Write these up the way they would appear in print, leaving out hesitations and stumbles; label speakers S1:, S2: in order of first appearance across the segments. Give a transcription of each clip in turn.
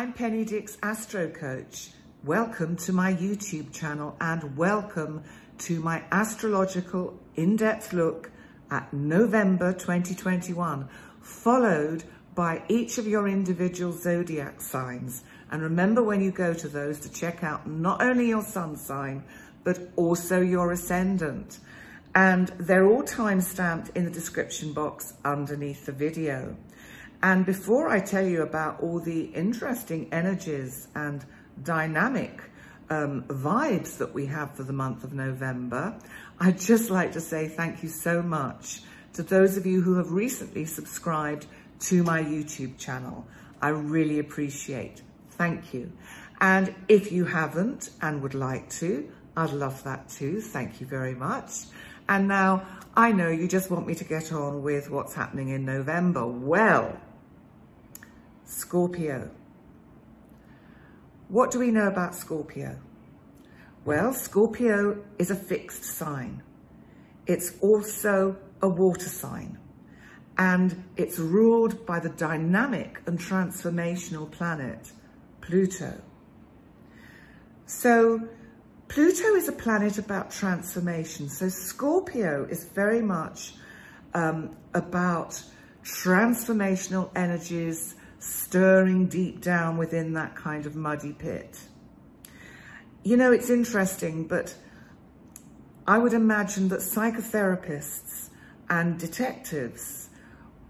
S1: I'm Penny Dick's Astro Coach. Welcome to my YouTube channel and welcome to my astrological in-depth look at November 2021, followed by each of your individual zodiac signs. And remember when you go to those to check out not only your sun sign, but also your ascendant. And they're all time-stamped in the description box underneath the video. And before I tell you about all the interesting energies and dynamic vibes that we have for the month of November, I'd just like to say thank you so much to those of you who have recently subscribed to my YouTube channel. I really appreciate. Thank you. And if you haven't and would like to, I'd love that too. Thank you very much. And now I know you just want me to get on with what's happening in November. Well, Scorpio. What do we know about Scorpio? Well, Scorpio is a fixed sign. It's also a water sign, and it's ruled by the dynamic and transformational planet, Pluto. So Pluto is a planet about transformation. So Scorpio is very much about transformational energies stirring deep down within that kind of muddy pit. You know, it's interesting, but I would imagine that psychotherapists and detectives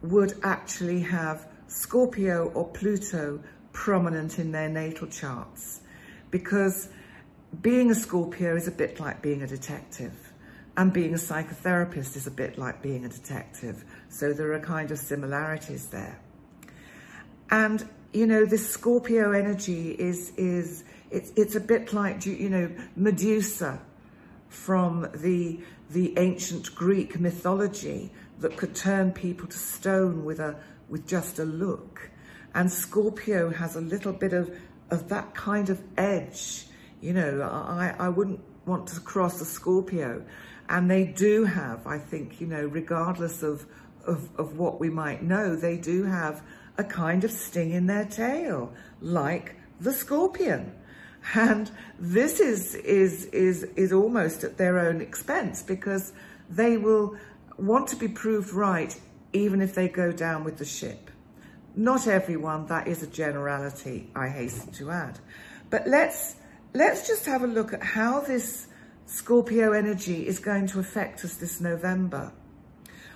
S1: would actually have Scorpio or Pluto prominent in their natal charts, because being a Scorpio is a bit like being a detective, and being a psychotherapist is a bit like being a detective. So there are kind of similarities there. And, you know, this Scorpio energy it's a bit like, you know, Medusa from the ancient Greek mythology that could turn people to stone with just a look. And Scorpio has a little bit of that kind of edge. You know, I wouldn't want to cross a Scorpio. And they do have, I think, you know, regardless of what we might know, they do have a kind of sting in their tail, like the scorpion. And this is almost at their own expense, because they will want to be proved right even if they go down with the ship. Not everyone, that is a generality, I hasten to add. But let's just have a look at how this Scorpio energy is going to affect us this November.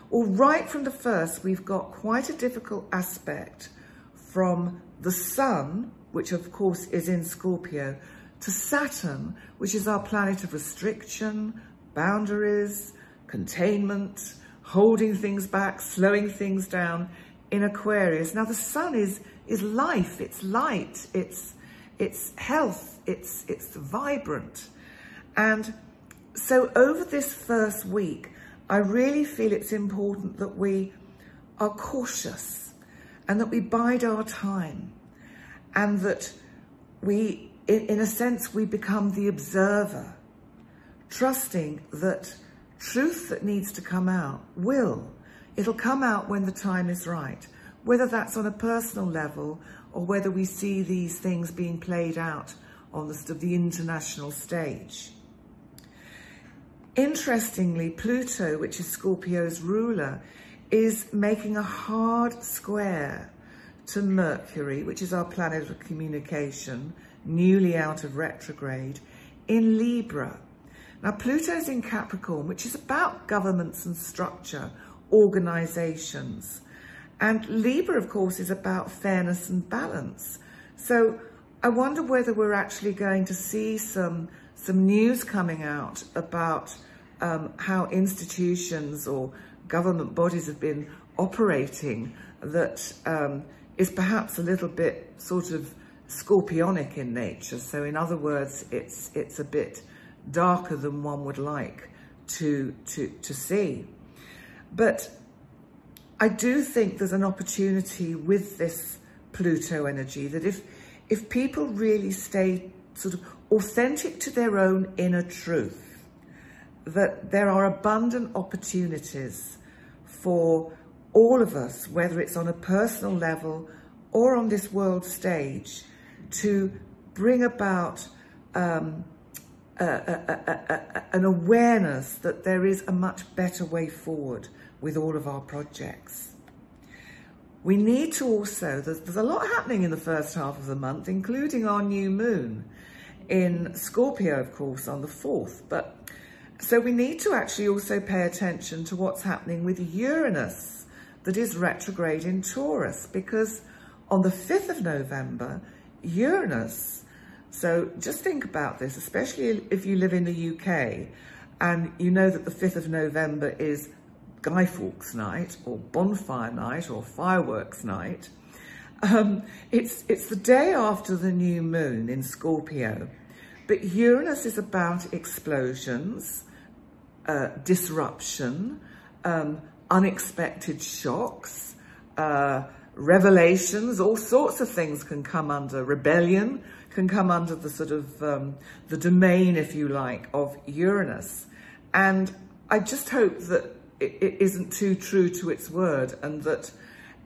S1: Well, right from the first, we've got quite a difficult aspect from the Sun, which of course is in Scorpio, to Saturn, which is our planet of restriction, boundaries, containment, holding things back, slowing things down, in Aquarius. Now the Sun is life, it's light, it's health, it's vibrant. And so over this first week, I really feel it's important that we are cautious and that we bide our time, and that we, in a sense, we become the observer, trusting that truth that needs to come out it'll come out when the time is right, whether that's on a personal level or whether we see these things being played out on the international stage. Interestingly, Pluto, which is Scorpio's ruler, is making a hard square to Mercury, which is our planet of communication, newly out of retrograde, in Libra. Now, Pluto's in Capricorn, which is about governments and structure, organizations. And Libra, of course, is about fairness and balance. So I wonder whether we're actually going to see some news coming out about how institutions or government bodies have been operating that is perhaps a little bit sort of scorpionic in nature. So in other words, it's a bit darker than one would like to see. But I do think there's an opportunity with this Pluto energy that if people really stay sort of authentic to their own inner truth, that there are abundant opportunities for all of us, whether it's on a personal level or on this world stage, to bring about an awareness that there is a much better way forward with all of our projects. We need to also, there's a lot happening in the first half of the month, including our new moon in Scorpio, of course, on the 4th. So we need to actually also pay attention to what's happening with Uranus that is retrograde in Taurus, because on the 5th of November, Uranus, so just think about this, especially if you live in the UK and you know that the 5th of November is Guy Fawkes night or bonfire night or fireworks night. It's the day after the new moon in Scorpio, but Uranus is about explosions, disruption, unexpected shocks, revelations. All sorts of things can come under rebellion, can come under the sort of the domain, if you like, of Uranus. And I just hope that it isn't too true to its word, and that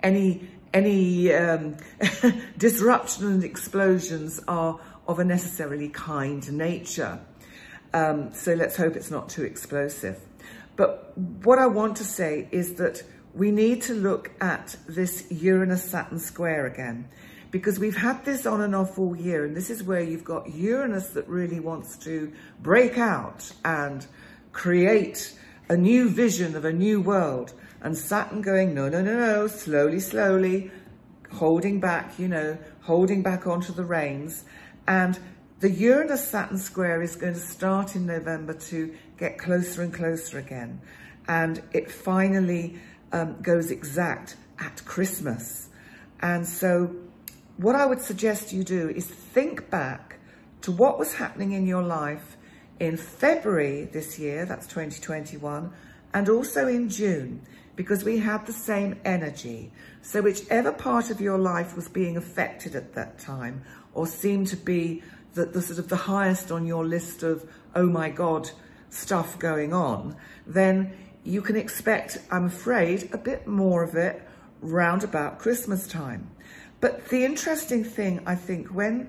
S1: any disruption and explosions are of a necessarily kind nature. So let's hope it's not too explosive. But what I want to say is that we need to look at this Uranus-Saturn square again, because we've had this on and off all year, and this is where you've got Uranus that really wants to break out and create a new vision of a new world, and Saturn going, no, no, no, no, slowly, slowly, holding back, you know, holding back onto the reins. And the Uranus-Saturn square is going to start in November to get closer and closer again. And it finally goes exact at Christmas. And so what I would suggest you do is think back to what was happening in your life in February this year, that's 2021, and also in June, because we had the same energy. So whichever part of your life was being affected at that time, or seemed to be the sort of the highest on your list of, oh my God, stuff going on, then you can expect, I'm afraid, a bit more of it round about Christmas time. But the interesting thing, I think, when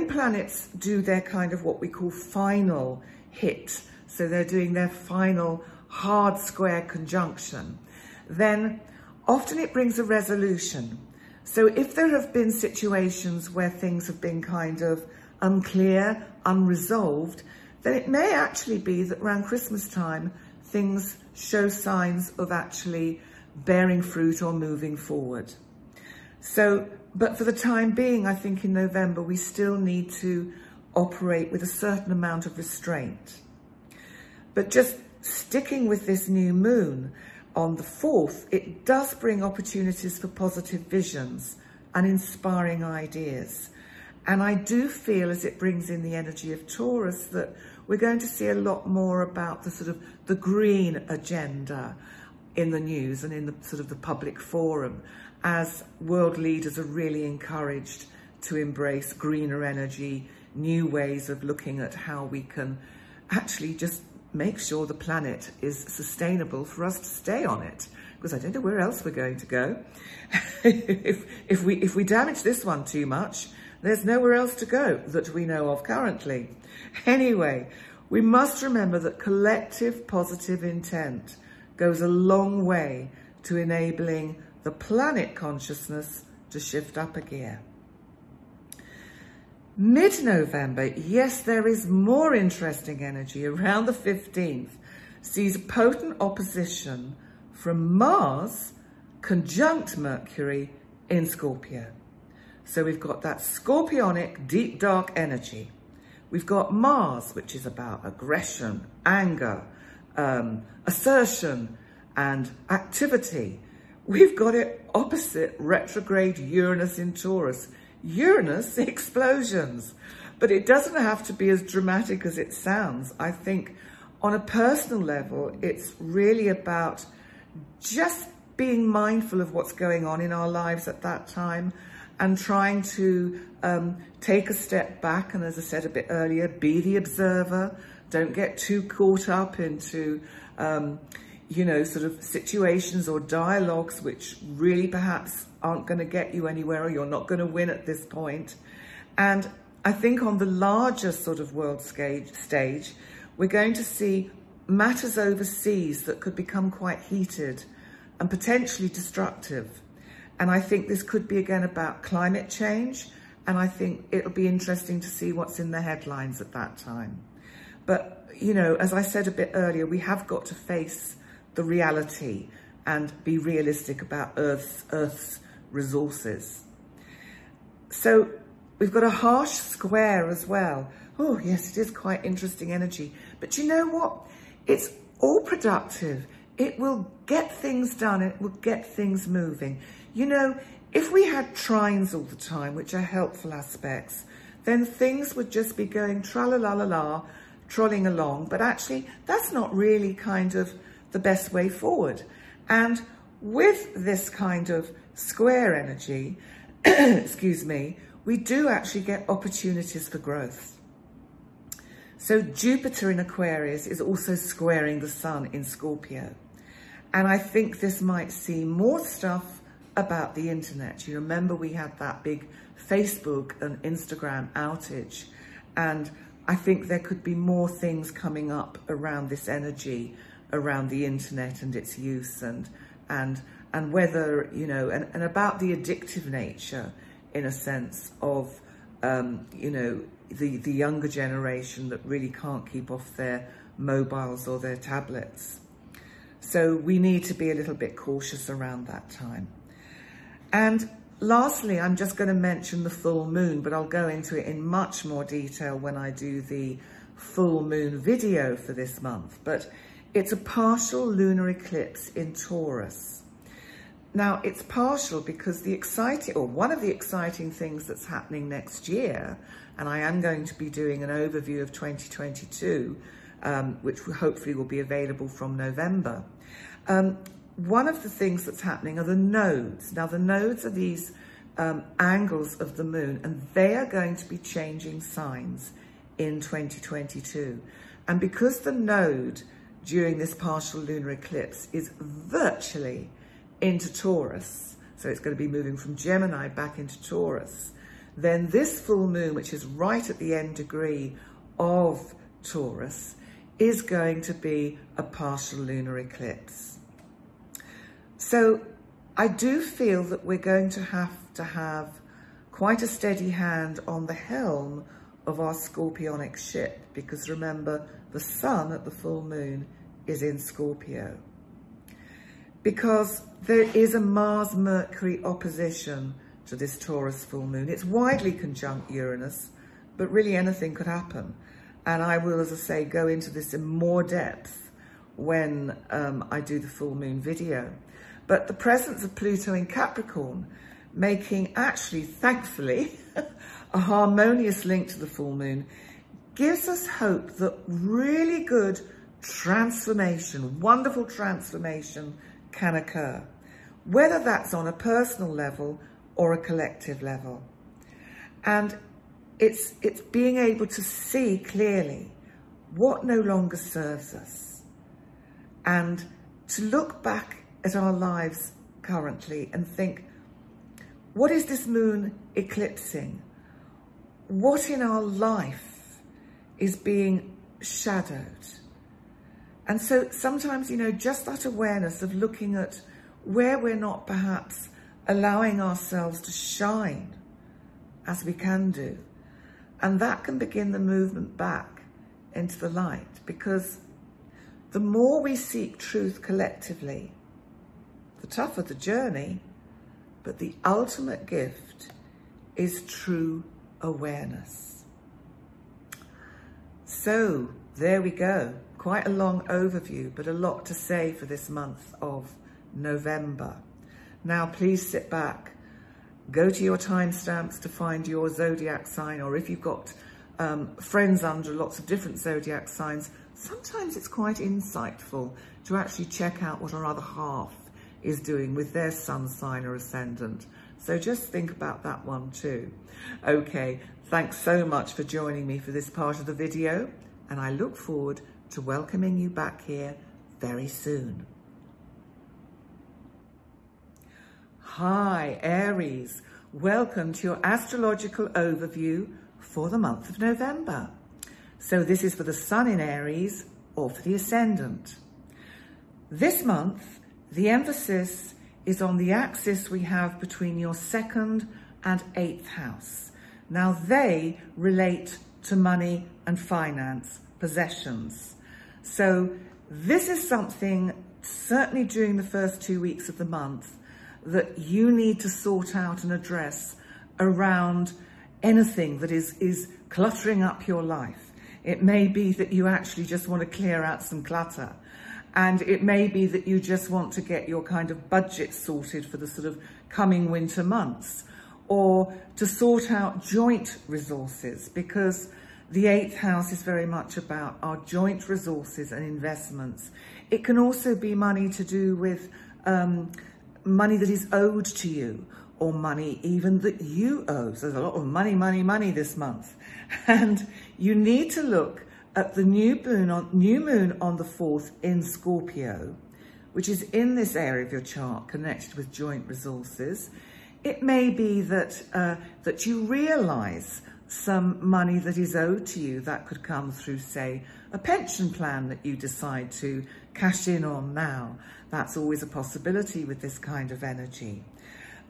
S1: planets do their kind of what we call final hit, so they're doing their final hard square conjunction, then often it brings a resolution. So if there have been situations where things have been kind of unclear, unresolved, then it may actually be that around Christmas time, things show signs of actually bearing fruit or moving forward. So, but for the time being, I think in November, we still need to operate with a certain amount of restraint. But just sticking with this new moon on the 4th, it does bring opportunities for positive visions and inspiring ideas. And I do feel, as it brings in the energy of Taurus, that we're going to see a lot more about the sort of the green agenda in the news and in the sort of the public forum, as world leaders are really encouraged to embrace greener energy, new ways of looking at how we can actually just make sure the planet is sustainable for us to stay on it, because I don't know where else we're going to go. if we damage this one too much, there's nowhere else to go that we know of currently. Anyway, we must remember that collective positive intent goes a long way to enabling the planet consciousness to shift up a gear. Mid-November, yes, there is more interesting energy. Around the 15th, sees a potent opposition from Mars conjunct Mercury in Scorpio. So we've got that scorpionic, deep, dark energy. We've got Mars, which is about aggression, anger, assertion, and activity. We've got it opposite retrograde Uranus in Taurus. Uranus, explosions. But it doesn't have to be as dramatic as it sounds. I think on a personal level, it's really about just being mindful of what's going on in our lives at that time and trying to take a step back. And as I said a bit earlier, be the observer. Don't get too caught up into, you know, sort of situations or dialogues which really perhaps aren't going to get you anywhere, or you're not going to win at this point. And I think on the larger sort of world stage, we're going to see matters overseas that could become quite heated and potentially destructive. And I think this could be again about climate change. And I think it'll be interesting to see what's in the headlines at that time. But, you know, as I said a bit earlier, we have got to face the reality and be realistic about Earth's resources. So we've got a harsh square as well. Oh, yes, it is quite interesting energy. But you know what? It's all productive. It will get things done. It will get things moving. You know, if we had trines all the time, which are helpful aspects, then things would just be going tra-la-la-la-la, trolling along. But actually, that's not really kind of the best way forward. And with this kind of square energy, excuse me, we do actually get opportunities for growth. So Jupiter in Aquarius is also squaring the Sun in Scorpio. And I think this might see more stuff about the internet. You remember we had that big Facebook and Instagram outage. And I think there could be more things coming up around this energy, around the internet and its use and whether, you know, and about the addictive nature, in a sense, of, you know, the younger generation that really can't keep off their mobiles or their tablets. So we need to be a little bit cautious around that time. And lastly, I'm just going to mention the full moon, but I'll go into it in much more detail when I do the full moon video for this month. But it's a partial lunar eclipse in Taurus. Now, it's partial because one of the exciting things that's happening next year, and I am going to be doing an overview of 2022, which hopefully will be available from November. One of the things that's happening are the nodes. Now, the nodes are these angles of the moon, and they are going to be changing signs in 2022. And because the node during this partial lunar eclipse is virtually into Taurus, so it's going to be moving from Gemini back into Taurus, then this full moon, which is right at the end degree of Taurus, is going to be a partial lunar eclipse. So I do feel that we're going to have quite a steady hand on the helm of our scorpionic ship, because remember, the Sun at the full moon is in Scorpio. Because there is a Mars-Mercury opposition to this Taurus full moon. It's widely conjunct Uranus, but really anything could happen. And I will, as I say, go into this in more depth when I do the full moon video. But the presence of Pluto in Capricorn, making actually, thankfully, a harmonious link to the full moon, gives us hope that really good transformation, wonderful transformation can occur, whether that's on a personal level or a collective level. And it's being able to see clearly what no longer serves us, and to look back at our lives currently and think, what is this moon eclipsing? What in our life is being shadowed? And so sometimes, you know, just that awareness of looking at where we're not perhaps allowing ourselves to shine as we can do. And that can begin the movement back into the light, because the more we seek truth collectively, the tougher the journey, but the ultimate gift is true awareness. So there we go. Quite a long overview, but a lot to say for this month of November. Now, please sit back, go to your timestamps to find your zodiac sign, or if you've got friends under lots of different zodiac signs, sometimes it's quite insightful to actually check out what our other half is doing with their sun sign or ascendant. So just think about that one too. Okay, thanks so much for joining me for this part of the video, and I look forward to welcoming you back here very soon. Hi, Aries. Welcome to your astrological overview for the month of November. So this is for the Sun in Aries or for the Ascendant. This month, the emphasis is on the axis we have between your 2nd and 8th house. Now they relate to money and finance, possessions. So this is something, certainly during the first 2 weeks of the month, that you need to sort out and address around anything that is cluttering up your life. It may be that you actually just want to clear out some clutter. And it may be that you just want to get your kind of budget sorted for the sort of coming winter months, or to sort out joint resources, because the 8th house is very much about our joint resources and investments. It can also be money to do with money that is owed to you, or money even that you owe. So there's a lot of money this month. And you need to look at the new moon on the 4th in Scorpio, which is in this area of your chart connected with joint resources. It may be that, that you realize some money that is owed to you. That could come through, say, a pension plan that you decide to cash in on now. That's always a possibility with this kind of energy.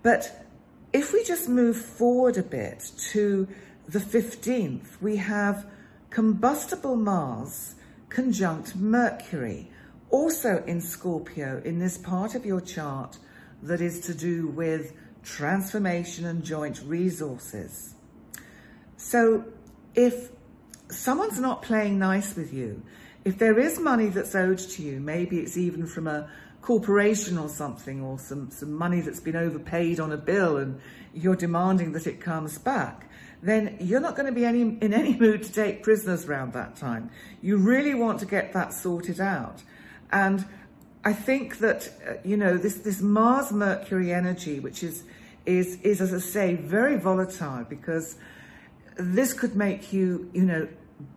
S1: But if we just move forward a bit to the 15th, we have combustible Mars conjunct Mercury, also in Scorpio, in this part of your chart that is to do with transformation and joint resources. So if someone's not playing nice with you, if there is money that's owed to you, maybe it's even from a corporation or something, or some money that's been overpaid on a bill and you're demanding that it comes back, then you're not going to be in any mood to take prisoners around that time. You really want to get that sorted out. And I think that, you know, this Mars-Mercury energy, which is, as I say, very volatile, because this could make you, you know,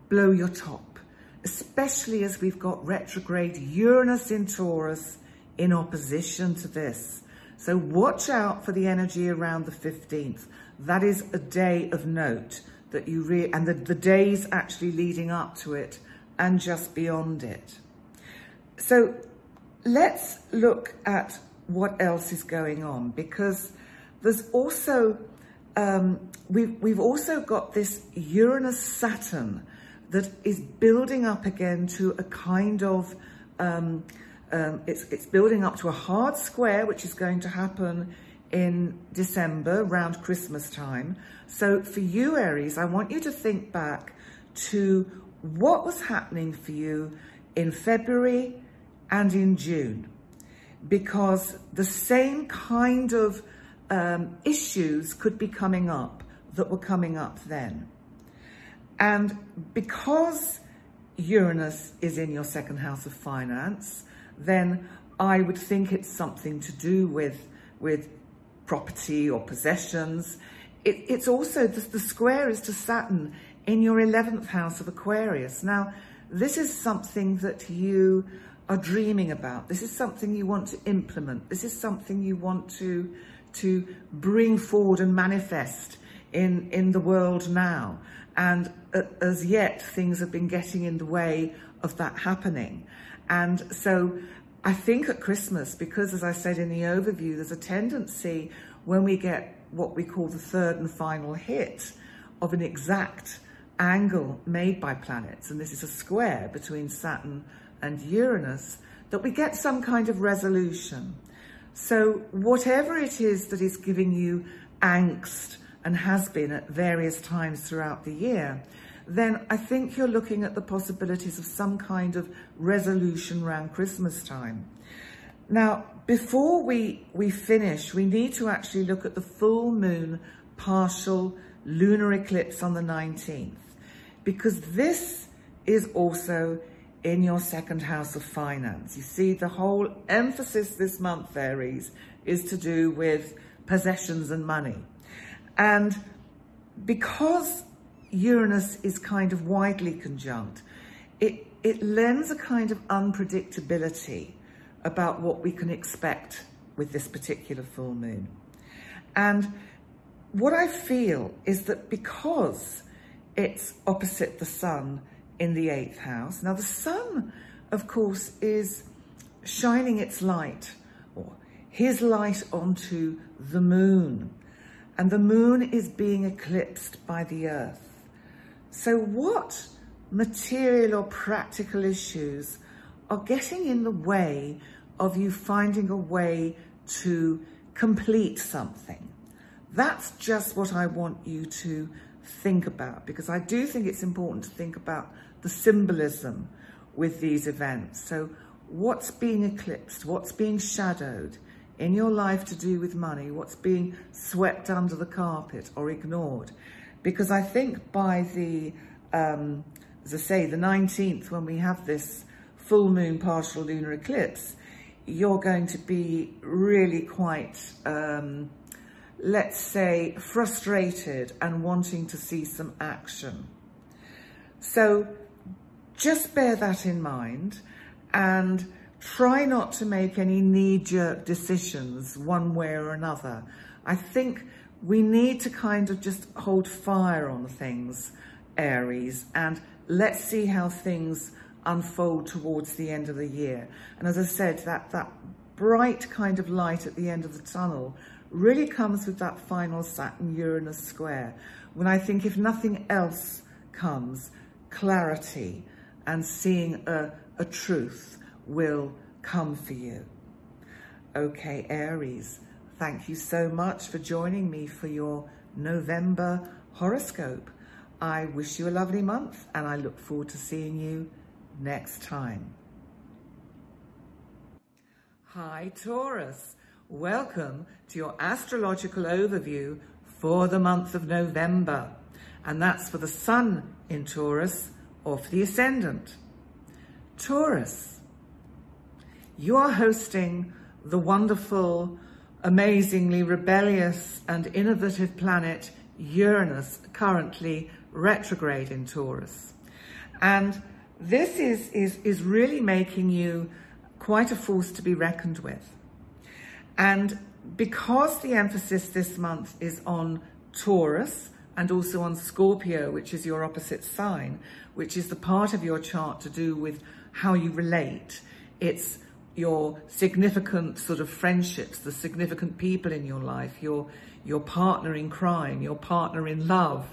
S1: blow your top, especially as we've got retrograde Uranus in Taurus in opposition to this. So watch out for the energy around the 15th. That is a day of note that you and the days actually leading up to it and just beyond it. So let's look at what else is going on, because there's also, we've also got this Uranus-Saturn that is building up again to a kind of, it's building up to a hard square, which is going to happen in December, around Christmas time. So for you, Aries, I want you to think back to what was happening for you in February and in June, because the same kind of issues could be coming up that were coming up then. And because Uranus is in your 2nd house of finance, then I would think it's something to do with property or possessions. It's also, the square is to Saturn in your 11th house of Aquarius. Now, this is something that you are dreaming about. This is something you want to implement. This is something you want to bring forward and manifest in the world now. And as yet, things have been getting in the way of that happening. And so I think at Christmas, because as I said in the overview, there's a tendency when we get what we call the 3rd and final hit of an exact angle made by planets, and this is a square between Saturn and Uranus, that we get some kind of resolution. So whatever it is that is giving you angst and has been at various times throughout the year, then I think you're looking at the possibilities of some kind of resolution around Christmas time. Now, before we finish, we need to actually look at the full moon partial lunar eclipse on the 19th, because this is also in your 2nd house of finance. You see, the whole emphasis this month, Aries, is to do with possessions and money. And because Uranus is kind of widely conjunct, it lends a kind of unpredictability about what we can expect with this particular full moon. And what I feel is that because it's opposite the sun in the 8th house, now the sun, of course, is shining its light, or his light, onto the moon. And the moon is being eclipsed by the earth. So what material or practical issues are getting in the way of you finding a way to complete something? That's just what I want you to think about, because I do think it's important to think about the symbolism with these events. So what's being eclipsed? What's being shadowed in your life to do with money? What's being swept under the carpet or ignored? Because I think by the, as I say, the 19th, when we have this full moon partial lunar eclipse, you're going to be really quite, let's say, frustrated and wanting to see some action. So just bear that in mind and try not to make any knee-jerk decisions one way or another. I think we need to kind of just hold fire on things, Aries, and let's see how things unfold towards the end of the year. And as I said, that bright kind of light at the end of the tunnel really comes with that final Saturn-Uranus square, when I think if nothing else comes, clarity and seeing a truth will come for you. Okay, Aries, thank you so much for joining me for your November horoscope. I wish you a lovely month, and I look forward to seeing you next time. Hi, Taurus. Welcome to your astrological overview for the month of November. And that's for the sun in Taurus or for the ascendant. Taurus, you are hosting the wonderful, amazingly rebellious and innovative planet Uranus, currently retrograde in Taurus. And this is really making you quite a force to be reckoned with. And because the emphasis this month is on Taurus and also on Scorpio, which is your opposite sign, which is the part of your chart to do with how you relate, it's your significant sort of friendships, the significant people in your life, your partner in crime, your partner in love,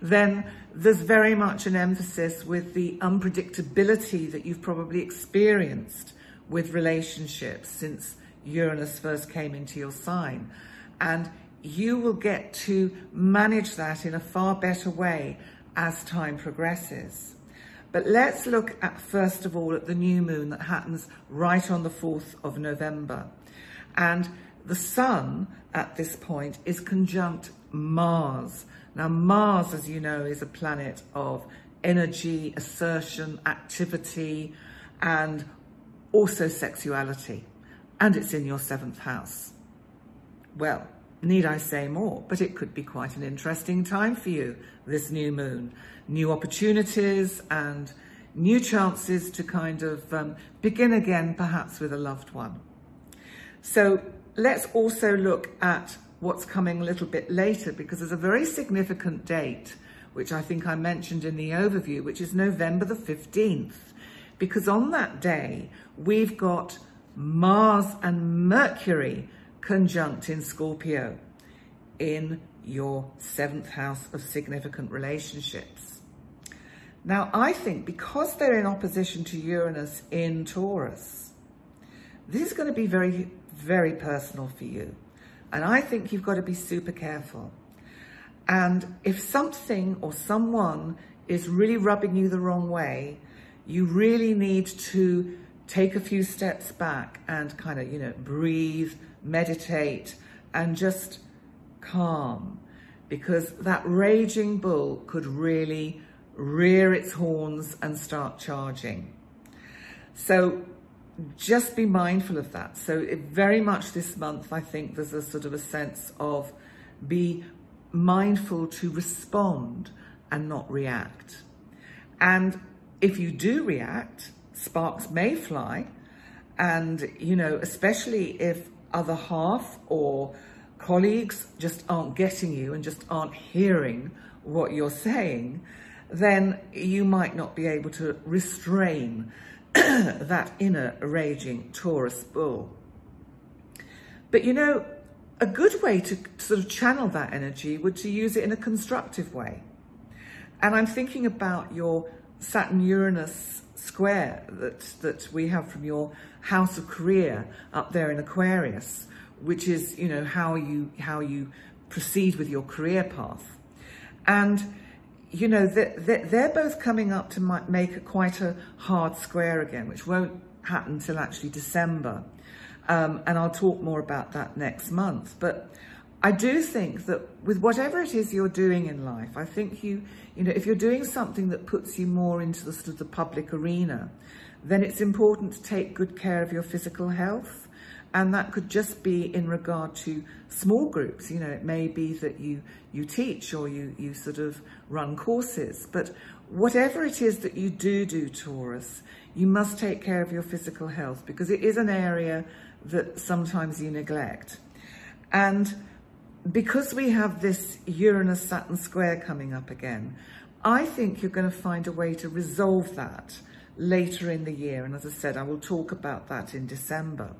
S1: then there's very much an emphasis with the unpredictability that you've probably experienced with relationships since Uranus first came into your sign. And you will get to manage that in a far better way as time progresses. But let's look at, first of all, at the new moon that happens right on the 4th of November. And the sun at this point is conjunct Mars. Now, Mars, as you know, is a planet of energy, assertion, activity, and also sexuality. And it's in your 7th house. Well, need I say more? But it could be quite an interesting time for you, this new moon. New opportunities and new chances to kind of begin again, perhaps with a loved one. So let's also look at what's coming a little bit later, because there's a very significant date, which I think I mentioned in the overview, which is November the 15th. Because on that day, we've got Mars and Mercury conjunct in Scorpio in your 7th house of significant relationships. Now, I think because they're in opposition to Uranus in Taurus, this is going to be very, very personal for you. And I think you've got to be super careful. And if something or someone is really rubbing you the wrong way, you really need to take a few steps back and kind of, breathe, meditate, and just calm, because that raging bull could really rear its horns and start charging. So just be mindful of that. So very much this month, I think there's a sort of a sense of be mindful to respond and not react. And if you do react, sparks may fly. And, especially if other half or colleagues just aren't getting you and just aren't hearing what you're saying, then you might not be able to restrain that inner raging Taurus bull. But you know, a good way to sort of channel that energy would to use it in a constructive way. And I'm thinking about your Saturn-Uranus square that we have from your house of career up there in Aquarius, which is, you know, how you proceed with your career path. And, you know, they're both coming up to make quite a hard square again, which won't happen till actually December. And I'll talk more about that next month. But I do think that with whatever it is you're doing in life, I think you know, if you're doing something that puts you more into the sort of the public arena, then it's important to take good care of your physical health. And that could just be in regard to small groups. You know, it may be that you teach or you sort of run courses. But whatever it is that you do, Taurus, you must take care of your physical health, because it is an area that sometimes you neglect. And because we have this Uranus-Saturn square coming up again, I think you're going to find a way to resolve that later in the year. And as I said, I will talk about that in December.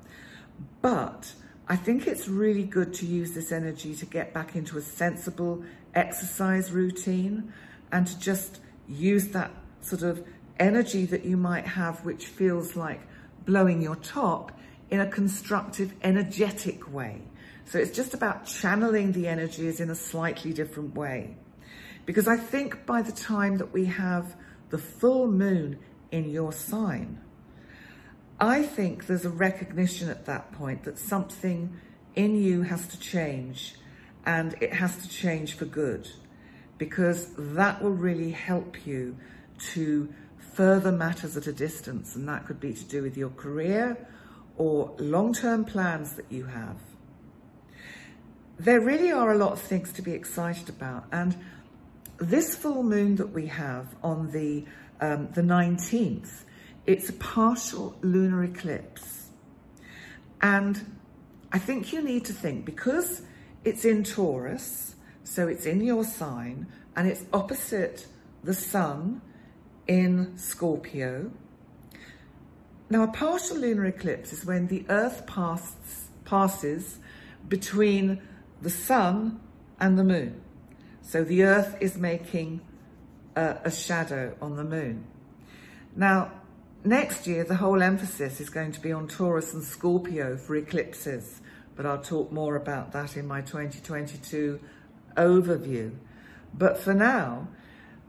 S1: But I think it's really good to use this energy to get back into a sensible exercise routine and to just use that sort of energy that you might have, which feels like blowing your top, in a constructive, energetic way. So it's just about channeling the energies in a slightly different way. Because I think by the time that we have the full moon in your sign, I think there's a recognition at that point that something in you has to change, and it has to change for good, because that will really help you to further matters at a distance. And that could be to do with your career or long-term plans that you have. There really are a lot of things to be excited about. And this full moon that we have on the 19th, it's a partial lunar eclipse. And I think you need to think, because it's in Taurus, so it's in your sign, and it's opposite the sun in Scorpio. Now, a partial lunar eclipse is when the Earth passes between the sun and the moon. So the Earth is making a shadow on the moon. Now, next year, the whole emphasis is going to be on Taurus and Scorpio for eclipses, but I'll talk more about that in my 2022 overview. But for now,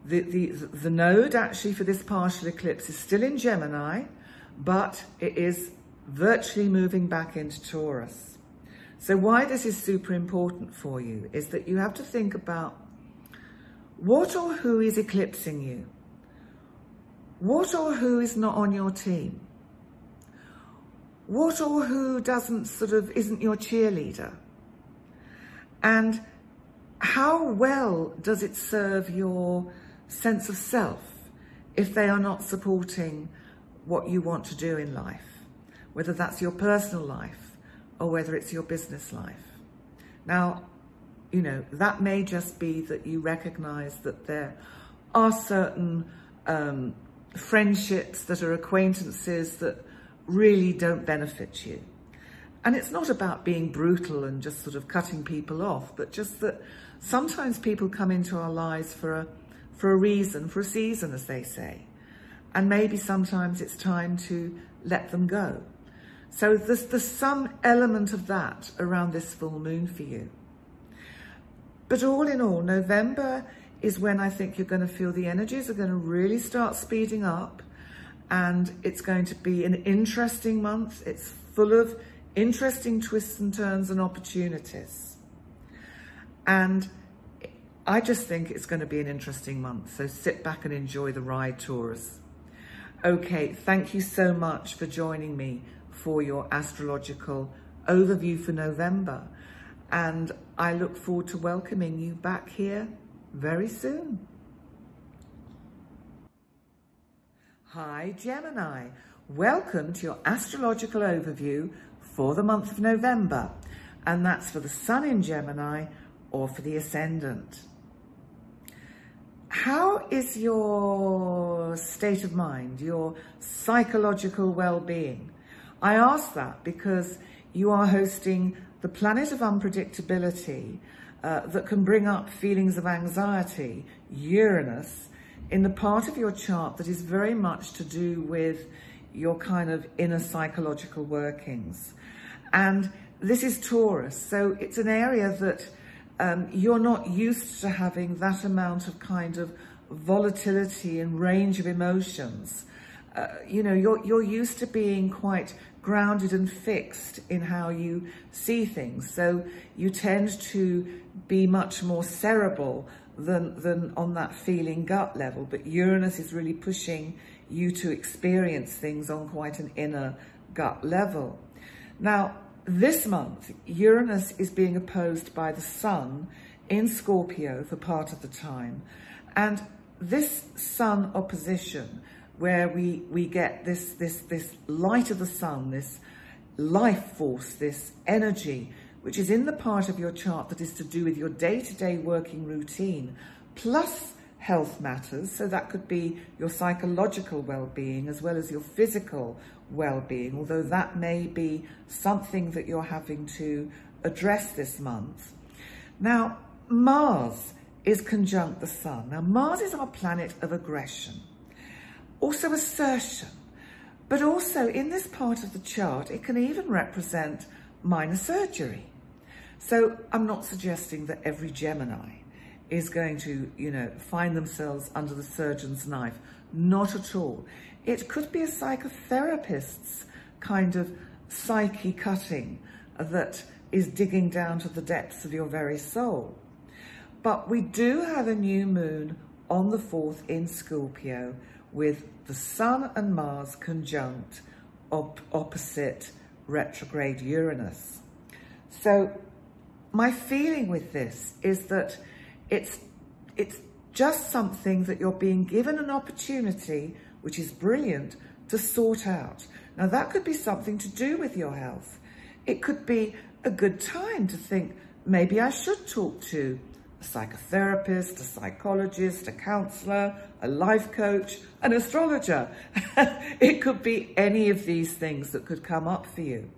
S1: the node actually for this partial eclipse is still in Gemini, but it is virtually moving back into Taurus. So why this is super important for you is that you have to think about what or who is eclipsing you. What or who is not on your team? What or who isn't your cheerleader? And how well does it serve your sense of self if they are not supporting what you want to do in life, whether that's your personal life or whether it's your business life? Now, you know, that may just be that you recognize that there are certain friendships that are acquaintances that really don't benefit you. And it's not about being brutal and just sort of cutting people off, but just that sometimes people come into our lives for a reason, for a season, as they say. And maybe sometimes it's time to let them go. So there's some element of that around this full moon for you. But all in all, November is when I think you're going to feel the energies are going to really start speeding up, and it's going to be an interesting month. It's full of interesting twists and turns and opportunities. And I just think it's going to be an interesting month. So sit back and enjoy the ride, Taurus. Okay, thank you so much for joining me for your astrological overview for November. And I look forward to welcoming you back here very soon. Hi, Gemini. Welcome to your astrological overview for the month of November. and that's for the Sun in Gemini or for the Ascendant. How is your state of mind, your psychological well-being? I ask that because you are hosting the planet of unpredictability that can bring up feelings of anxiety, Uranus, in the part of your chart that is very much to do with your kind of inner psychological workings. And this is Taurus, so it's an area that you're not used to having that amount of kind of volatility and range of emotions. You know, you're used to being quite grounded and fixed in how you see things. So you tend to be much more cerebral than on that feeling gut level. But Uranus is really pushing you to experience things on quite an inner gut level. Now, this month, Uranus is being opposed by the Sun in Scorpio for part of the time. And this Sun opposition, where we get this light of the Sun, this life force, this energy, which is in the part of your chart that is to do with your day-to-day working routine, plus health matters. So that could be your psychological well-being as well as your physical well-being, although that may be something that you're having to address this month. Now, Mars is conjunct the Sun. Now, Mars is our planet of aggression, also assertion, but also in this part of the chart, it can even represent minor surgery. So I'm not suggesting that every Gemini is going to, you know, find themselves under the surgeon's knife. Not at all. It could be a psychotherapist's kind of psyche cutting that is digging down to the depths of your very soul. But we do have a new moon on the 4th in Scorpio with the Sun and Mars conjunct opposite retrograde Uranus. So my feeling with this is that it's just something that you're being given an opportunity, which is brilliant, to sort out. Now, that could be something to do with your health. It could be a good time to think, maybe I should talk to a psychotherapist, a psychologist, a counselor, a life coach, an astrologer. It could be any of these things that could come up for you.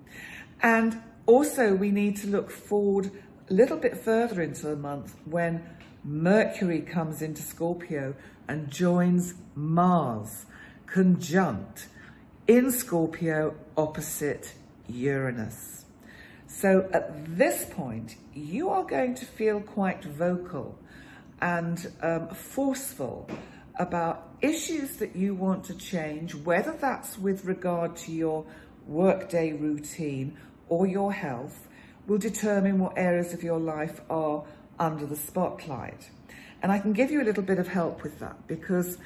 S1: And also, we need to look forward a little bit further into the month when Mercury comes into Scorpio and joins Mars, conjunct in Scorpio opposite Uranus. So at this point, you are going to feel quite vocal and forceful about issues that you want to change, whether that's with regard to your workday routine or your health, will determine what areas of your life are under the spotlight. And I can give you a little bit of help with that because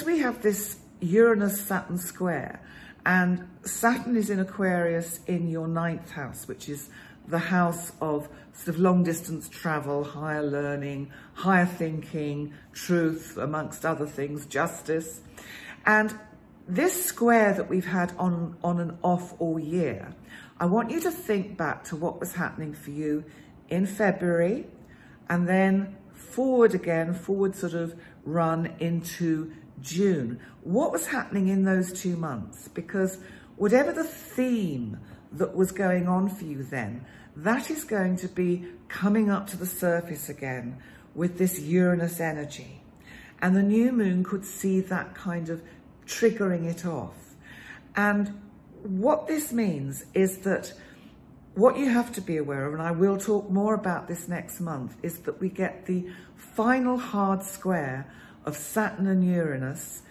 S1: we have this Uranus-Saturn square, and Saturn is in Aquarius in your 9th house, which is the house of sort of long-distance travel, higher learning, higher thinking, truth, amongst other things, justice. And this square that we've had on and off all year, I want you to think back to what was happening for you in February, and then forward again, forward sort of run into June. What was happening in those 2 months? Because whatever the theme that was going on for you then, that is going to be coming up to the surface again with this Uranus energy. And the new moon could see that kind of triggering it off. And what this means is that what you have to be aware of, and I will talk more about this next month, is that we get the final hard square of Saturn and Uranus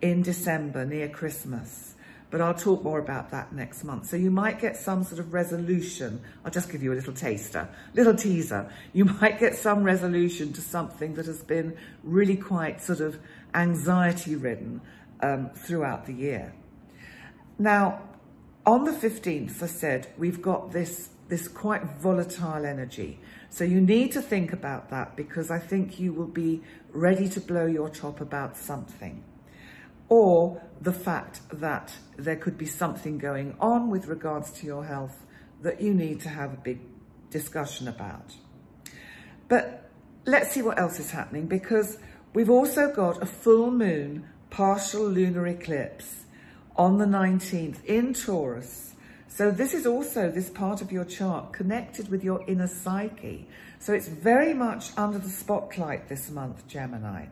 S1: in December, near Christmas. But I'll talk more about that next month. So you might get some sort of resolution. I'll just give you a little taster, little teaser. You might get some resolution to something that has been really quite sort of anxiety-ridden throughout the year. Now, on the 15th, as I said, we've got this quite volatile energy. So you need to think about that, because I think you will be ready to blow your top about something. Or the fact that there could be something going on with regards to your health that you need to have a big discussion about. But let's see what else is happening, because we've also got a full moon partial lunar eclipse on the 19th in Taurus. So this is also this part of your chart connected with your inner psyche. So it's very much under the spotlight this month, Gemini.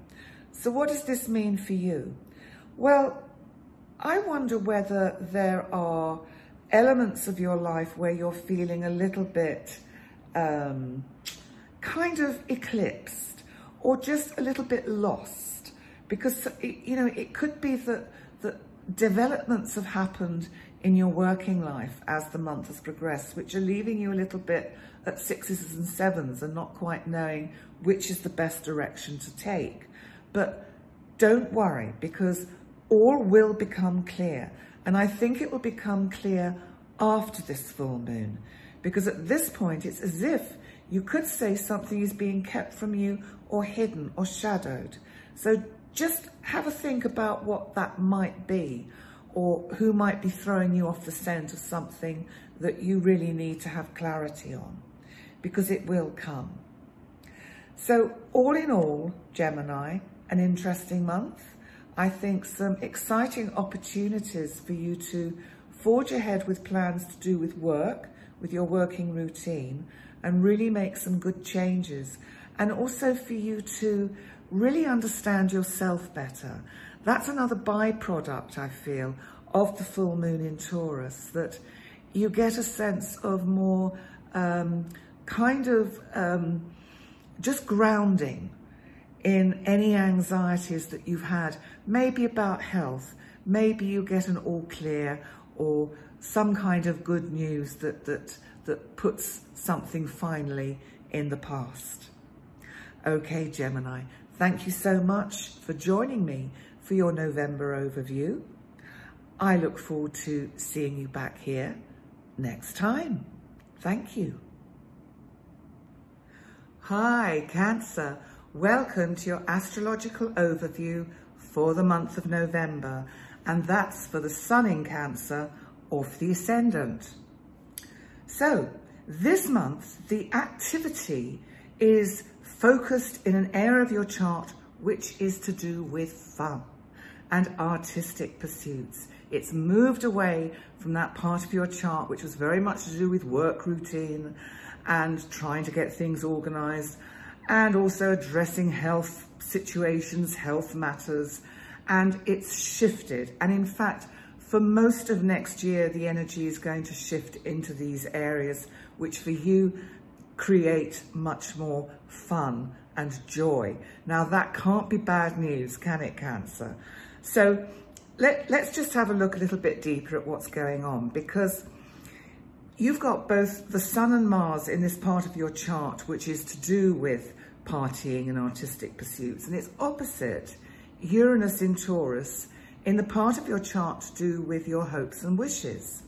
S1: So what does this mean for you? Well, I wonder whether there are elements of your life where you're feeling a little bit kind of eclipsed, or just a little bit lost, because, you know, it could be that developments have happened in your working life as the month has progressed, which are leaving you a little bit at 6s and 7s and not quite knowing which is the best direction to take. But don't worry, because all will become clear. And I think it will become clear after this full moon, because at this point, it's as if you could say something is being kept from you or hidden or shadowed. So just have a think about what that might be, or who might be throwing you off the scent of something that you really need to have clarity on, because it will come. So all in all, Gemini, an interesting month. I think some exciting opportunities for you to forge ahead with plans to do with work, with your working routine, and really make some good changes. And also for you to really understand yourself better. That's another byproduct, I feel, of the full moon in Taurus, that you get a sense of more just grounding in any anxieties that you've had, maybe about health. Maybe you get an all clear or some kind of good news that puts something finally in the past. Okay, Gemini, thank you so much for joining me for your November overview. I look forward to seeing you back here next time. Thank you. Hi, Cancer. Welcome to your astrological overview for the month of November, and that's for the Sun in Cancer or for the Ascendant. So this month, the activity is focused in an area of your chart which is to do with fun and artistic pursuits. It's moved away from that part of your chart which was very much to do with work routine and trying to get things organized, and also addressing health situations, health matters, and it's shifted. And in fact, for most of next year, the energy is going to shift into these areas, which for you create much more fun and joy. Now that can't be bad news, can it, Cancer? So let's just have a look a little bit deeper at what's going on, because you've got both the Sun and Mars in this part of your chart, which is to do with partying and artistic pursuits. And it's opposite Uranus in Taurus in the part of your chart to do with your hopes and wishes.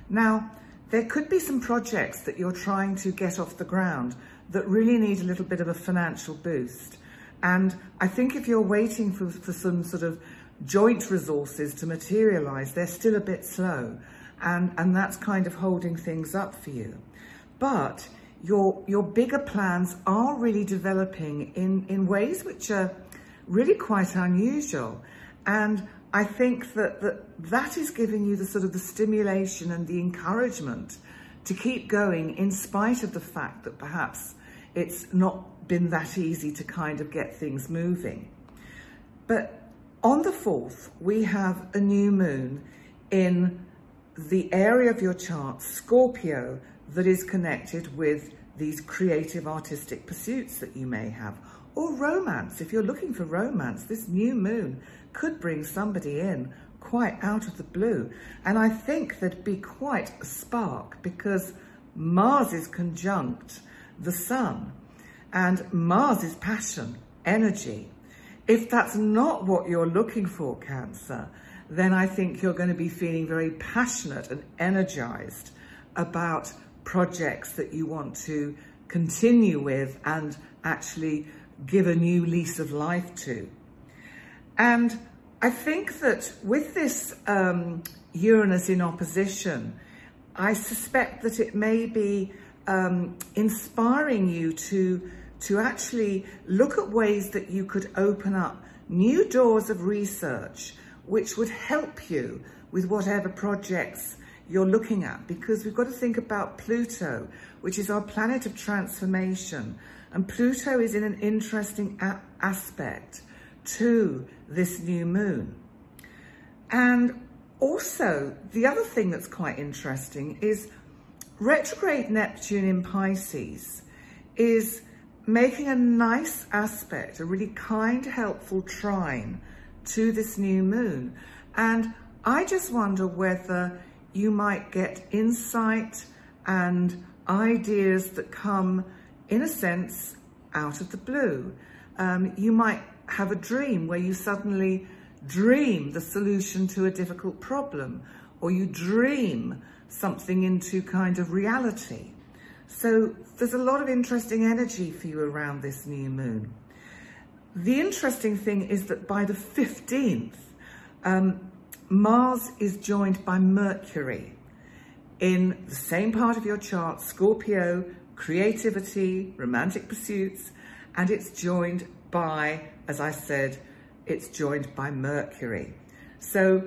S1: Now, there could be some projects that you're trying to get off the ground that really need a little bit of a financial boost. And I think if you're waiting for some sort of joint resources to materialize, they're still a bit slow. And that's kind of holding things up for you. But your bigger plans are really developing in ways which are really quite unusual. And I think that is giving you the sort of the stimulation and the encouragement to keep going, in spite of the fact that perhaps it's not been that easy to kind of get things moving. But on the 4th, we have a new moon in the area of your chart, Scorpio, that is connected with these creative artistic pursuits that you may have, or romance. If you're looking for romance, this new moon could bring somebody in quite out of the blue. And I think there'd be quite a spark, because Mars is conjunct the Sun, and Mars is passion, energy. If that's not what you're looking for, Cancer, then I think you're going to be feeling very passionate and energized about projects that you want to continue with and actually give a new lease of life to. And I think that with this Uranus in opposition, I suspect that it may be inspiring you to actually look at ways that you could open up new doors of research which would help you with whatever projects you're looking at, because we've got to think about Pluto, which is our planet of transformation. And Pluto is in an interesting aspect to this new moon. And also, the other thing that's quite interesting is retrograde Neptune in Pisces is making a nice aspect, a really kind, helpful trine to this new moon. And I just wonder whether you might get insight and ideas that come, in a sense, out of the blue. You might have a dream where you suddenly dream the solution to a difficult problem, or you dream something into kind of reality. So there's a lot of interesting energy for you around this new moon. The interesting thing is that by the 15th, Mars is joined by Mercury in the same part of your chart, Scorpio, creativity, romantic pursuits, and it's joined by, as I said, it's joined by Mercury. So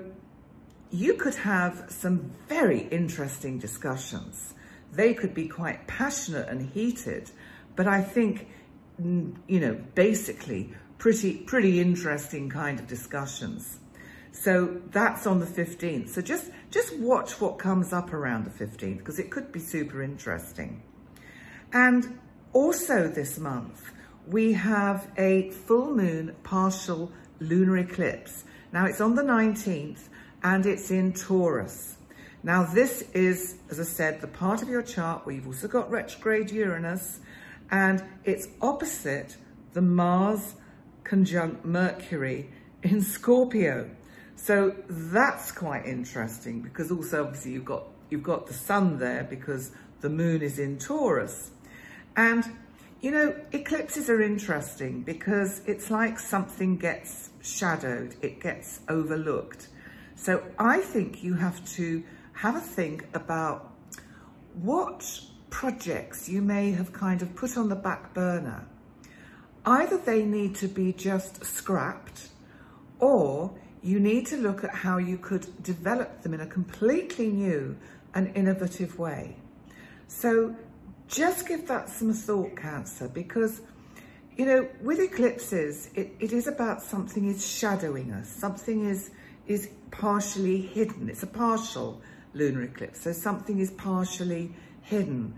S1: you could have some very interesting discussions. They could be quite passionate and heated, but I think, you know, basically pretty interesting kind of discussions. So that's on the 15th. So just watch what comes up around the 15th, because it could be super interesting. And also this month, we have a full moon partial lunar eclipse. Now it's on the 19th and it's in Taurus. Now this is, as I said, the part of your chart where you've also got retrograde Uranus, and it's opposite the Mars conjunct Mercury in Scorpio. So that's quite interesting, because also obviously you've got the sun there because the moon is in Taurus. And you know, eclipses are interesting because it's like something gets shadowed, it gets overlooked. So I think you have to have a think about what projects you may have kind of put on the back burner. Either they need to be just scrapped, or you need to look at how you could develop them in a completely new and innovative way. So just give that some thought, Cancer, because, you know, with eclipses, it is about something is shadowing us. Something is partially hidden. It's a partial lunar eclipse, so something is partially hidden.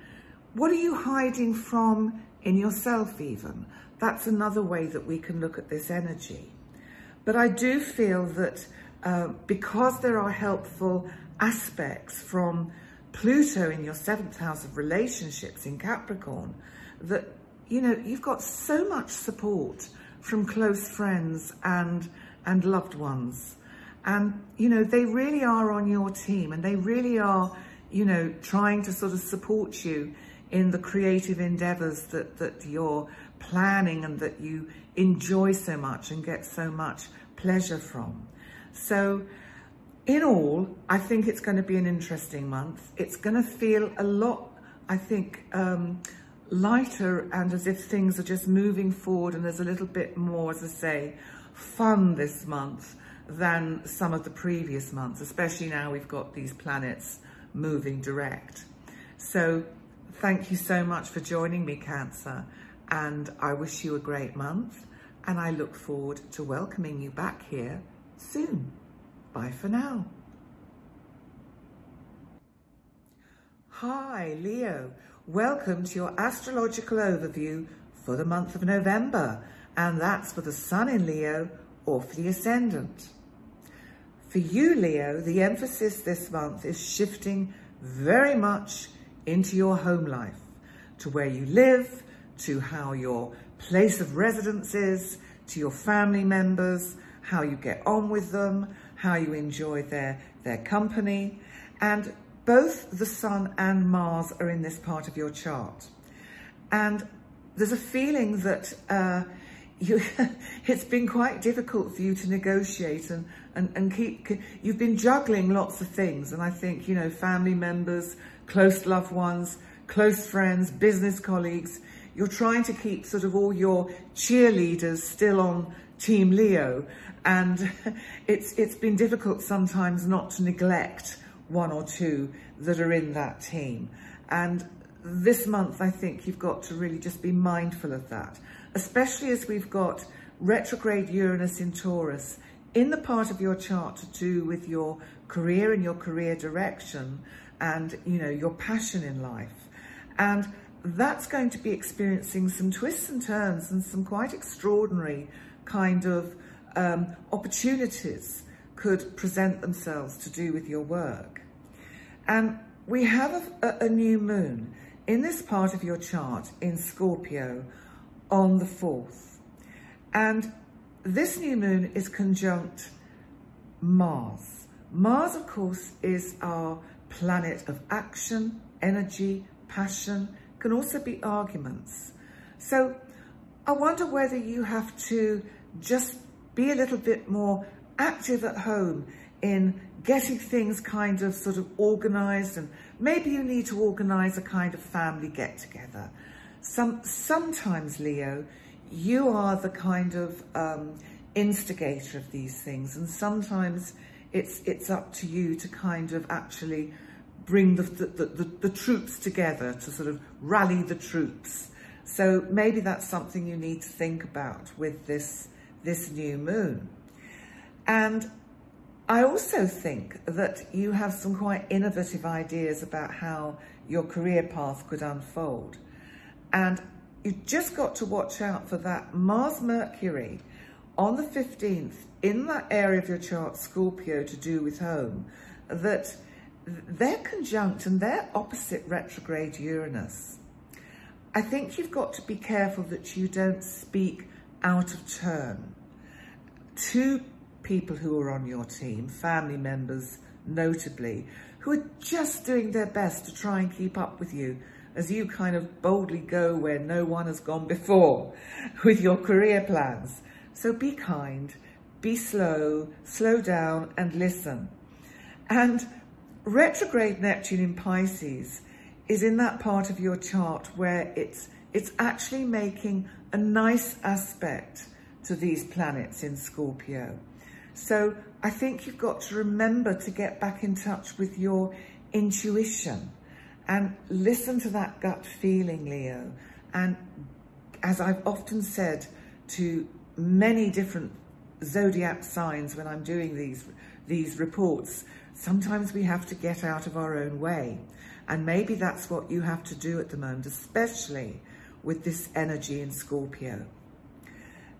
S1: What are you hiding from in yourself even? That's another way that we can look at this energy. But I do feel that because there are helpful aspects from Pluto in your 7th house of relationships in Capricorn, that, you know, you've got so much support from close friends and loved ones. And, you know, they really are on your team, and they really are, you know, trying to sort of support you in the creative endeavors that you're planning and that you enjoy so much and get so much pleasure from. So in all, I think it's going to be an interesting month. It's going to feel a lot, I think, lighter, and as if things are just moving forward, and there's a little bit more, as I say, fun this month than some of the previous months, especially now we've got these planets moving direct. So thank you so much for joining me, Cancer, and I wish you a great month, and I look forward to welcoming you back here soon. Bye for now. Hi, Leo. Welcome to your astrological overview for the month of November, and that's for the Sun in Leo or for the Ascendant. For you, Leo, the emphasis this month is shifting very much into your home life, to where you live, to how your place of residence is, to your family members, how you get on with them, how you enjoy their company. And both the Sun and Mars are in this part of your chart. And there's a feeling that it's been quite difficult for you to negotiate and you've been juggling lots of things. And I think, you know, family members, close loved ones, close friends, business colleagues. You're trying to keep sort of all your cheerleaders still on Team Leo, and it's been difficult sometimes not to neglect one or two that are in that team. And this month, I think you've got to really just be mindful of that, especially as we've got retrograde Uranus in Taurus in the part of your chart to do with your career and your career direction and, you know, your passion in life. And that's going to be experiencing some twists and turns and some quite extraordinary kind of opportunities could present themselves to do with your work. And we have a new moon in this part of your chart in Scorpio on the 4th. And this new moon is conjunct Mars. Mars, of course, is our planet of action, energy, passion, can also be arguments. So I wonder whether you have to just be a little bit more active at home in getting things kind of sort of organized, and maybe you need to organize a kind of family get together. Sometimes, Leo, you are the kind of instigator of these things, and sometimes it's up to you to kind of actually bring the troops together, to sort of rally the troops. So maybe that's something you need to think about with this new moon. And I also think that you have some quite innovative ideas about how your career path could unfold. And you've just got to watch out for that Mars-Mercury on the 15th in that area of your chart, Scorpio, to do with home, that they're conjunct and they're opposite retrograde Uranus. I think you've got to be careful that you don't speak out of turn to people who are on your team, family members notably, who are just doing their best to try and keep up with you as you kind of boldly go where no one has gone before with your career plans. So be kind, be slow down and listen. And retrograde Neptune in Pisces is in that part of your chart where it's actually making a nice aspect to these planets in Scorpio. So I think you've got to remember to get back in touch with your intuition and listen to that gut feeling, Leo. And as I've often said to many different zodiac signs when I'm doing these reports, sometimes we have to get out of our own way. And maybe that's what you have to do at the moment, especially with this energy in Scorpio.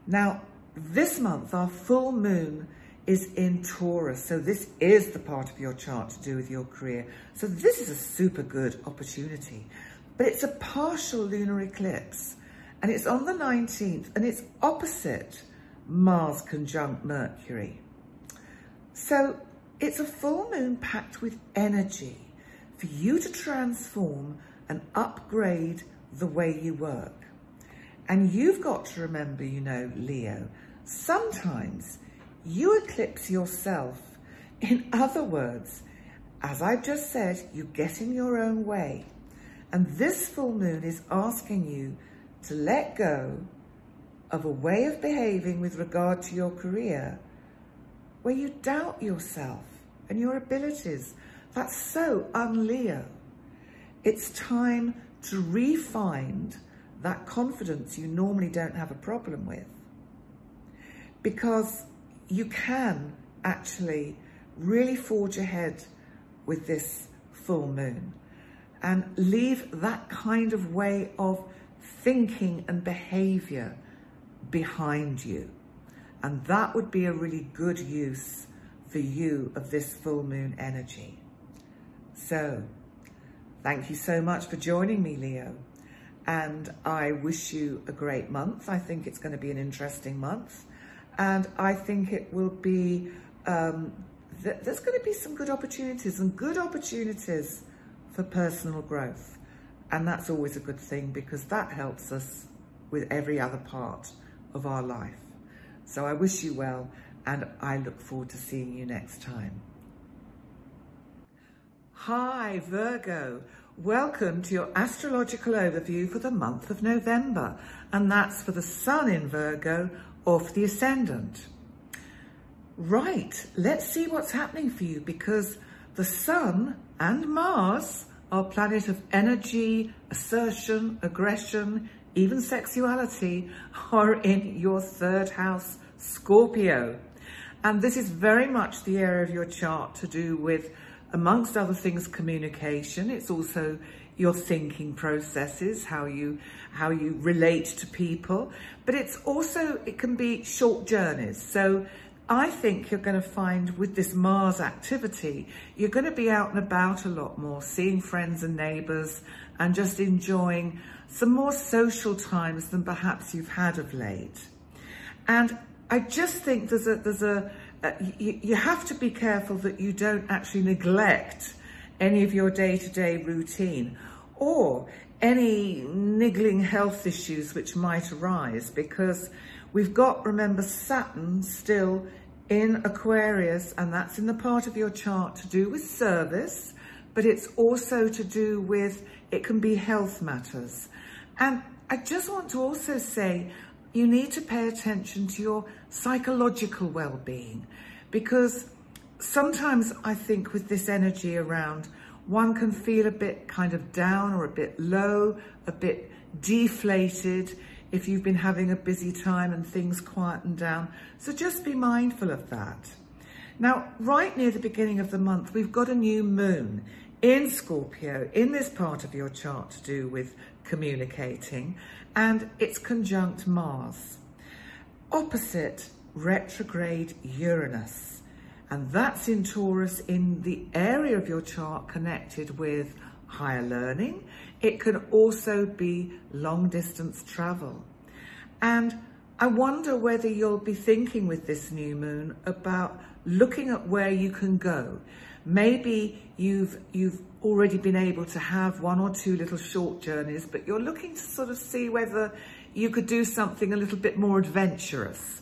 S1: Now, this month, our full moon is in Taurus. So this is the part of your chart to do with your career. So this is a super good opportunity. But it's a partial lunar eclipse. And it's on the 19th. And it's opposite Mars conjunct Mercury. So it's a full moon packed with energy for you to transform and upgrade the way you work. And you've got to remember, you know, Leo, sometimes you eclipse yourself. In other words, as I've just said, you get in your own way. And this full moon is asking you to let go of a way of behaving with regard to your career where you doubt yourself and your abilities. That's so un-Leo. It's time to re-find that confidence you normally don't have a problem with, because you can actually really forge ahead with this full moon and leave that kind of way of thinking and behavior behind you. And that would be a really good use for you of this full moon energy. So, thank you so much for joining me, Leo. And I wish you a great month. I think it's going to be an interesting month. And I think it will be, there's going to be some good opportunities and good opportunities for personal growth. And that's always a good thing, because that helps us with every other part of our life. So I wish you well, and I look forward to seeing you next time. Hi, Virgo. Welcome to your astrological overview for the month of November, and that's for the Sun in Virgo or for the Ascendant. Right, let's see what's happening for you, because the Sun and Mars, our planet of energy, assertion, aggression, even sexuality, are in your third house, Scorpio. And this is very much the area of your chart to do with, amongst other things, communication. It's also your thinking processes, how you relate to people, but it's also, it can be short journeys. So I think you're going to find with this Mars activity, you're going to be out and about a lot more, seeing friends and neighbours and just enjoying some more social times than perhaps you've had of late. And I just think you have to be careful that you don't actually neglect any of your day-to-day routine or any niggling health issues which might arise, because we've got, remember, Saturn still in Aquarius, and that's in the part of your chart to do with service, but it's also to do with, it can be health matters. And I just want to also say, you need to pay attention to your psychological well-being, because sometimes I think with this energy around, one can feel a bit kind of down or a bit low, a bit deflated if you've been having a busy time and things quieten down. So just be mindful of that. Now, right near the beginning of the month, we've got a new moon in Scorpio, in this part of your chart to do with communicating, and it's conjunct Mars, opposite retrograde Uranus, and that's in Taurus, in the area of your chart connected with higher learning. It can also be long distance travel. And I wonder whether you'll be thinking with this new moon about looking at where you can go. Maybe you've already been able to have one or two little short journeys, but you're looking to sort of see whether you could do something a little bit more adventurous.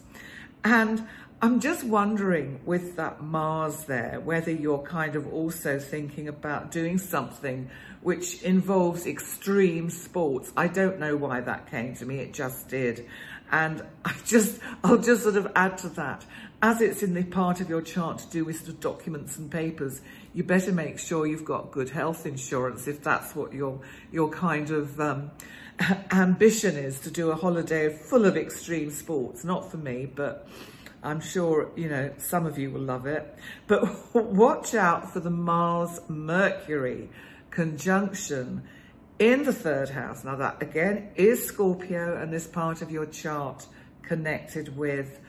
S1: And I'm just wondering with that Mars there, whether you're kind of also thinking about doing something which involves extreme sports. I don't know why that came to me, it just did. And I'll just sort of add to that. As it's in the part of your chart to do with sort of documents and papers, you better make sure you've got good health insurance if that's what your kind of ambition is, to do a holiday full of extreme sports. Not for me, but I'm sure, you know, some of you will love it. But watch out for the Mars-Mercury conjunction in the third house. Now that, again, is Scorpio, and this part of your chart connected with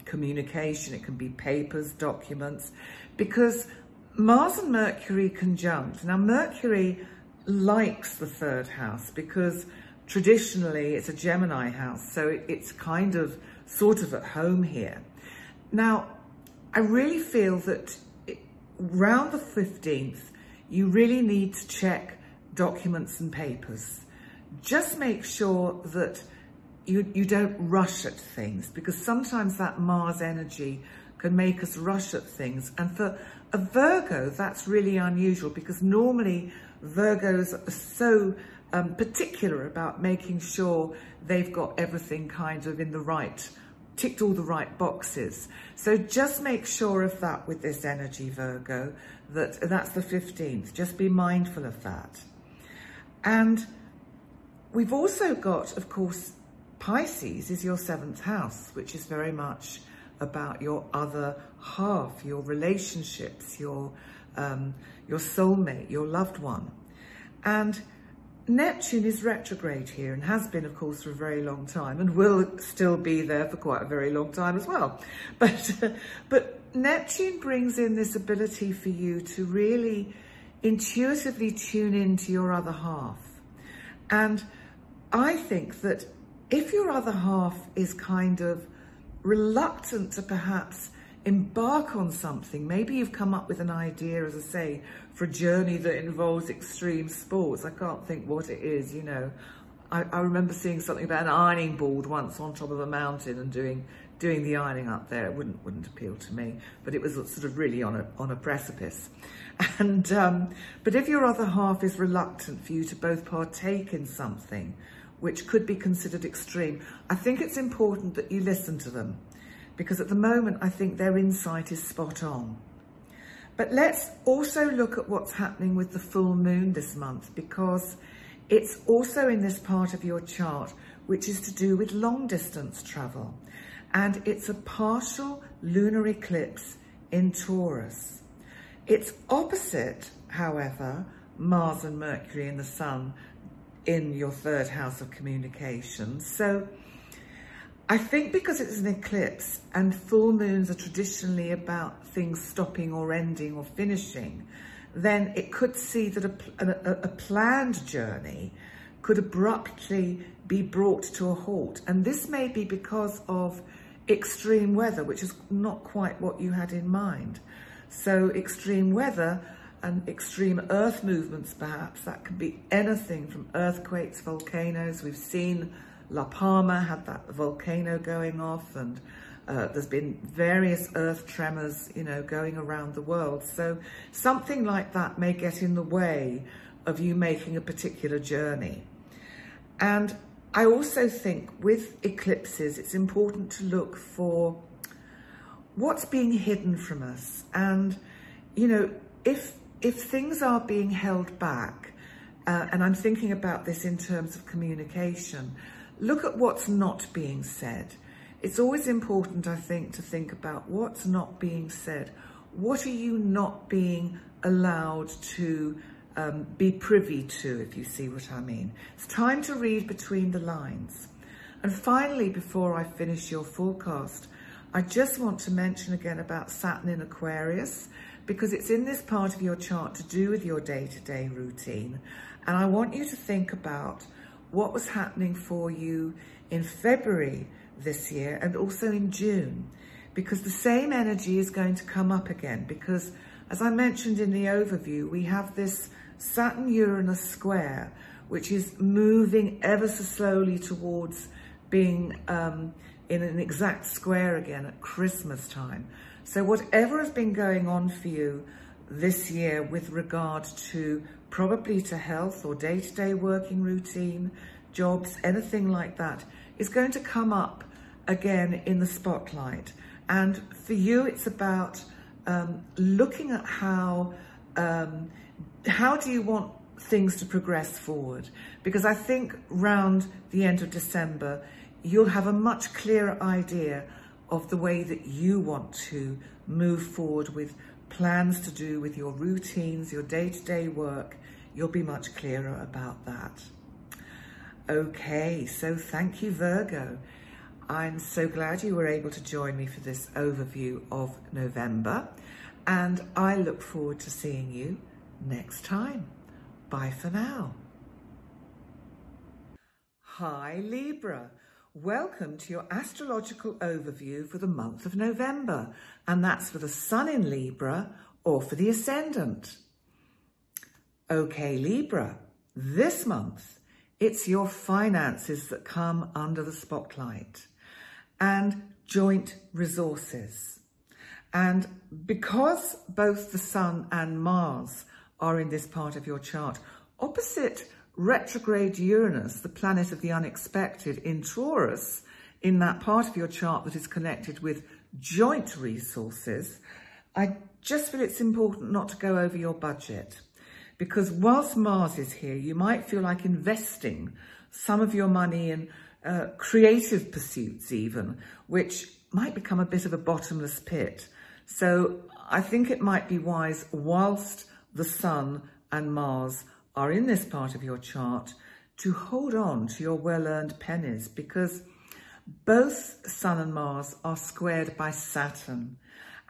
S1: communication. It can be papers, documents, because Mars and Mercury conjunct. Now, Mercury likes the third house because traditionally it's a Gemini house, so it's kind of sort of at home here. Now, I really feel that around the 15th, you really need to check documents and papers. Just make sure that you don't rush at things, because sometimes that Mars energy can make us rush at things. And for a Virgo, that's really unusual, because normally Virgos are so particular about making sure they've got everything kind of in the right, ticked all the right boxes. So just make sure of that with this energy, Virgo, that's the 15th. Just be mindful of that. And we've also got, of course, Pisces is your 7th house, which is very much about your other half, your relationships, your soulmate, your loved one. And Neptune is retrograde here, and has been, of course, for a very long time, and will still be there for quite a very long time as well. But Neptune brings in this ability for you to really intuitively tune into your other half. And I think that if your other half is kind of reluctant to perhaps embark on something, maybe you've come up with an idea, as I say, for a journey that involves extreme sports. I can't think what it is, you know. I remember seeing something about an ironing board once on top of a mountain and doing doing the ironing up there, it wouldn't appeal to me, but it was sort of really on a precipice. And but if your other half is reluctant for you to both partake in something which could be considered extreme, I think it's important that you listen to them, because at the moment I think their insight is spot on. But let's also look at what's happening with the full moon this month, because it's also in this part of your chart which is to do with long distance travel, and it's a partial lunar eclipse in Taurus. It's opposite, however, Mars and Mercury and the Sun in your third house of communication. So I think because it's an eclipse and full moons are traditionally about things stopping or ending or finishing, then it could see that a planned journey could abruptly be brought to a halt. And this may be because of extreme weather, which is not quite what you had in mind. So extreme weather and extreme earth movements, perhaps, that could be anything from earthquakes, volcanoes. We've seen La Palma had that volcano going off, and there's been various earth tremors, you know, going around the world. So something like that may get in the way of you making a particular journey. And I also think with eclipses, it's important to look for what's being hidden from us. And, you know, if things are being held back, and I'm thinking about this in terms of communication, look at what's not being said. It's always important, I think, to think about what's not being said. What are you not being allowed to be privy to, if you see what I mean? It's time to read between the lines. And finally, before I finish your forecast, I just want to mention again about Saturn in Aquarius, because it's in this part of your chart to do with your day-to-day routine. And I want you to think about what was happening for you in February this year and also in June, because the same energy is going to come up again, because as I mentioned in the overview, we have this Saturn-Uranus square, which is moving ever so slowly towards being in an exact square again at Christmas time. So whatever has been going on for you this year with regard to probably to health or day-to-day working routine, jobs, anything like that, is going to come up again in the spotlight. And for you, it's about looking at how do you want things to progress forward? Because I think round the end of December, you'll have a much clearer idea of the way that you want to move forward with plans to do with your routines, your day-to-day work. You'll be much clearer about that. Okay, so thank you, Virgo. I'm so glad you were able to join me for this overview of November, and I look forward to seeing you next time. Bye for now. Hi, Libra. Welcome to your astrological overview for the month of November, and that's for the Sun in Libra or for the Ascendant. Okay, Libra, this month, it's your finances that come under the spotlight and joint resources. And because both the Sun and Mars are in this part of your chart, opposite retrograde Uranus, the planet of the unexpected in Taurus, in that part of your chart that is connected with joint resources, I just feel it's important not to go over your budget. Because whilst Mars is here, you might feel like investing some of your money in creative pursuits even, which might become a bit of a bottomless pit. So I think it might be wise, whilst the Sun and Mars are in this part of your chart, to hold on to your well-earned pennies, because both Sun and Mars are squared by Saturn.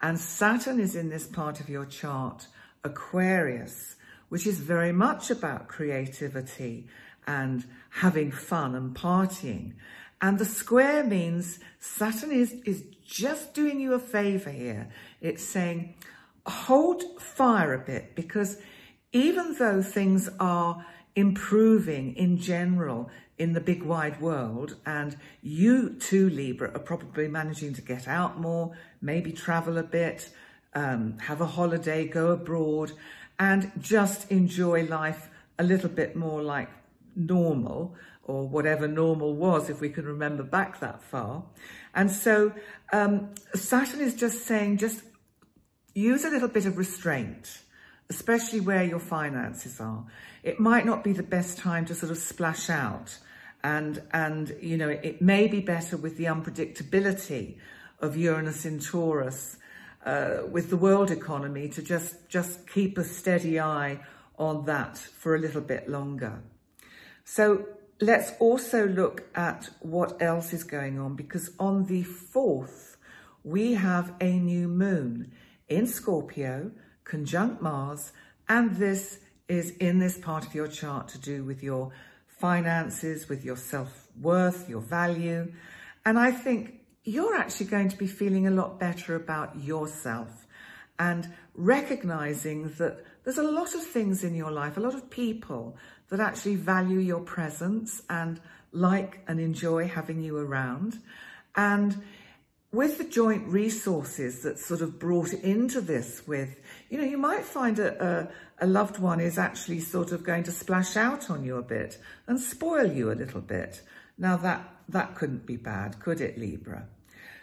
S1: And Saturn is in this part of your chart, Aquarius, which is very much about creativity and having fun and partying. And the square means Saturn is just doing you a favor here. It's saying, hold fire a bit, because even though things are improving in general in the big wide world. And you too, Libra, are probably managing to get out more, maybe travel a bit, have a holiday, go abroad, and just enjoy life a little bit more like normal, or whatever normal was, if we can remember back that far. And so Saturn is just saying, just use a little bit of restraint, especially where your finances are. It might not be the best time to sort of splash out. And you know, it may be better with the unpredictability of Uranus in Taurus, with the world economy, to just keep a steady eye on that for a little bit longer. So let's also look at what else is going on, because on the 4th, we have a new moon in Scorpio, conjunct Mars, and this is in this part of your chart to do with your finances, with your self-worth, your value. And I think you're actually going to be feeling a lot better about yourself and recognizing that there's a lot of things in your life, a lot of people that actually value your presence and like and enjoy having you around. And with the joint resources that's sort of brought into this with, you know, you might find a loved one is actually sort of going to splash out on you a bit and spoil you a little bit. Now that couldn't be bad, could it, Libra?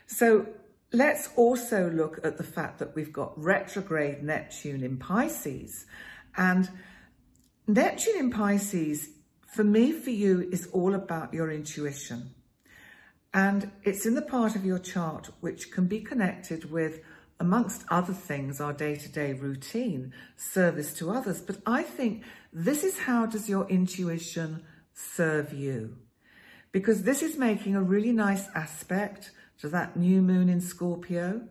S1: So let's also look at the fact that we've got retrograde Neptune in Pisces. And Neptune in Pisces, for me, for you, is all about your intuition. And it's in the part of your chart which can be connected with, amongst other things, our day-to-day routine, service to others. But I think this is how does your intuition serve you? Because this is making a really nice aspect to that new moon in Scorpio.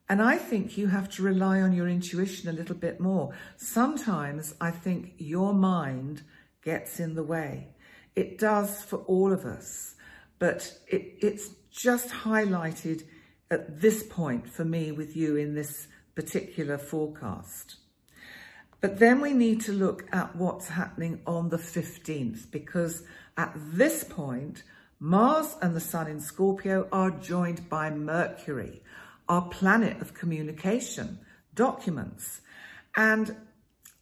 S1: And I think you have to rely on your intuition a little bit more. Sometimes I think your mind gets in the way. It does for all of us. But it's just highlighted at this point for me with you in this particular forecast. But then we need to look at what's happening on the 15th, because at this point, Mars and the Sun in Scorpio are joined by Mercury, our planet of communication, documents. And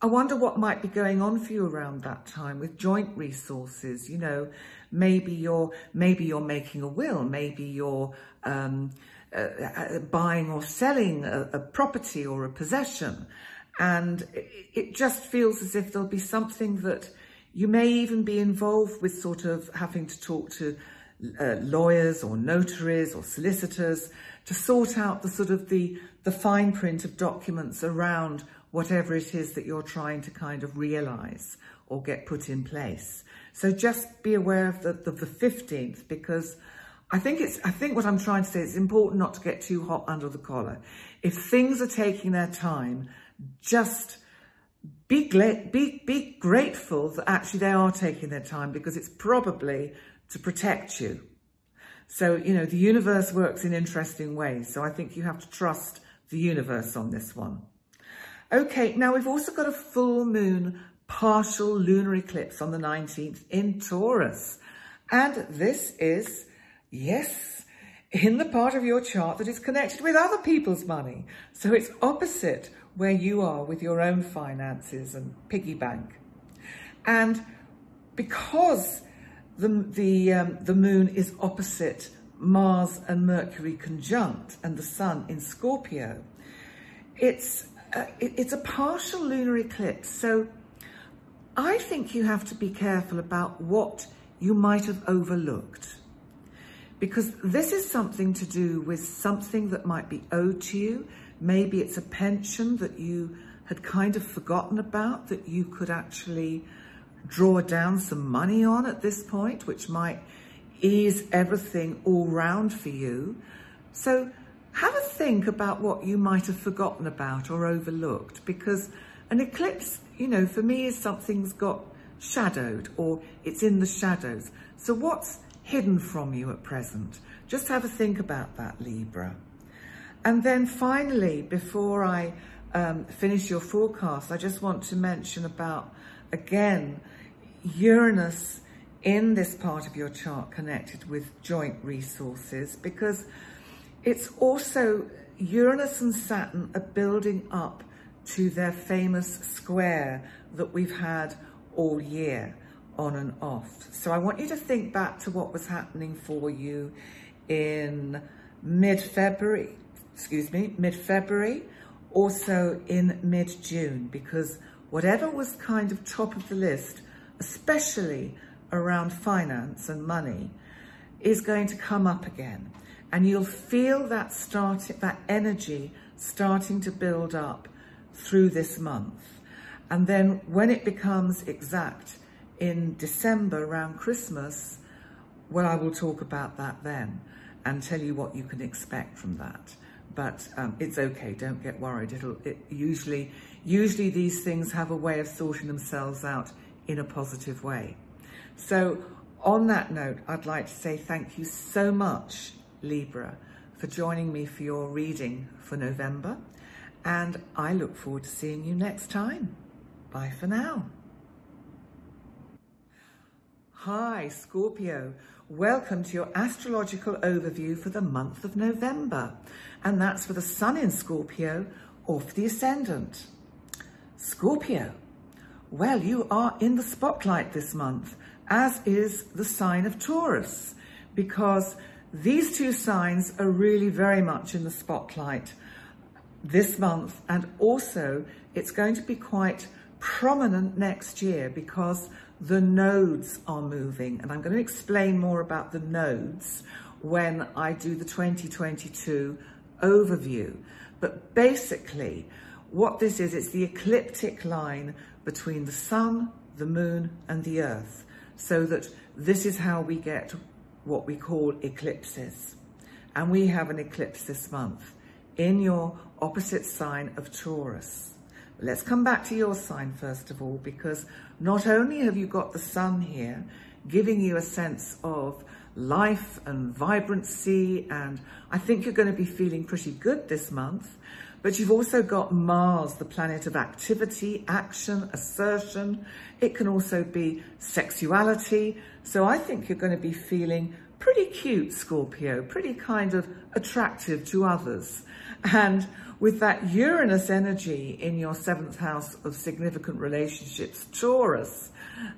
S1: I wonder what might be going on for you around that time with joint resources. You know, maybe you're making a will, maybe you're buying or selling a property or a possession. And it just feels as if there'll be something that you may even be involved with, sort of having to talk to lawyers or notaries or solicitors to sort out the sort of the fine print of documents around whatever it is that you're trying to kind of realize or get put in place. So just be aware of the 15th, because I think what I'm trying to say is it's important not to get too hot under the collar. If things are taking their time, just be grateful that actually they are taking their time, because it's probably to protect you. So, you know, the universe works in interesting ways. So I think you have to trust the universe on this one. Okay, now we've also got a full moon partial lunar eclipse on the 19th in Taurus. And this is, yes, in the part of your chart that is connected with other people's money. So it's opposite where you are with your own finances and piggy bank. And because the moon is opposite Mars and Mercury conjunct and the Sun in Scorpio, it's a partial lunar eclipse. So I think you have to be careful about what you might have overlooked, because this is something to do with something that might be owed to you. Maybe it's a pension that you had kind of forgotten about, that you could actually draw down some money on at this point, which might ease everything all round for you. So have a think about what you might have forgotten about or overlooked, because an eclipse, you know, for me is something's got shadowed, or it's in the shadows. So what's hidden from you at present? Just have a think about that, Libra. And then finally, before I finish your forecast, I just want to mention about, again, Uranus in this part of your chart connected with joint resources, because it's also Uranus and Saturn are building up to their famous square that we've had all year, on and off. So I want you to think back to what was happening for you in mid-February, also in mid-June, because whatever was kind of top of the list, especially around finance and money, is going to come up again. And you'll feel that energy starting to build up through this month. And then when it becomes exact in December around Christmas, well, I will talk about that then and tell you what you can expect from that. But it's okay, don't get worried. Usually these things have a way of sorting themselves out in a positive way. So on that note, I'd like to say thank you so much, Libra, for joining me for your reading for November. And I look forward to seeing you next time. Bye for now. Hi, Scorpio. Welcome to your astrological overview for the month of November. And that's for the Sun in Scorpio or for the Ascendant. Scorpio. Well, you are in the spotlight this month, as is the sign of Taurus, because these two signs are really very much in the spotlight this month, and also it's going to be quite prominent next year because the nodes are moving, and I'm going to explain more about the nodes when I do the 2022 overview. But basically what this is, it's the ecliptic line between the Sun, the Moon and the Earth, so that this is how we get what we call eclipses. And we have an eclipse this month in your opposite sign of Taurus. Let's come back to your sign first of all, because not only have you got the Sun here giving you a sense of life and vibrancy, and I think you're going to be feeling pretty good this month, but you've also got Mars, the planet of activity, action, assertion. It can also be sexuality. So I think you're going to be feeling pretty cute, Scorpio, pretty kind of attractive to others. And with that Uranus energy in your 7th house of significant relationships, Taurus,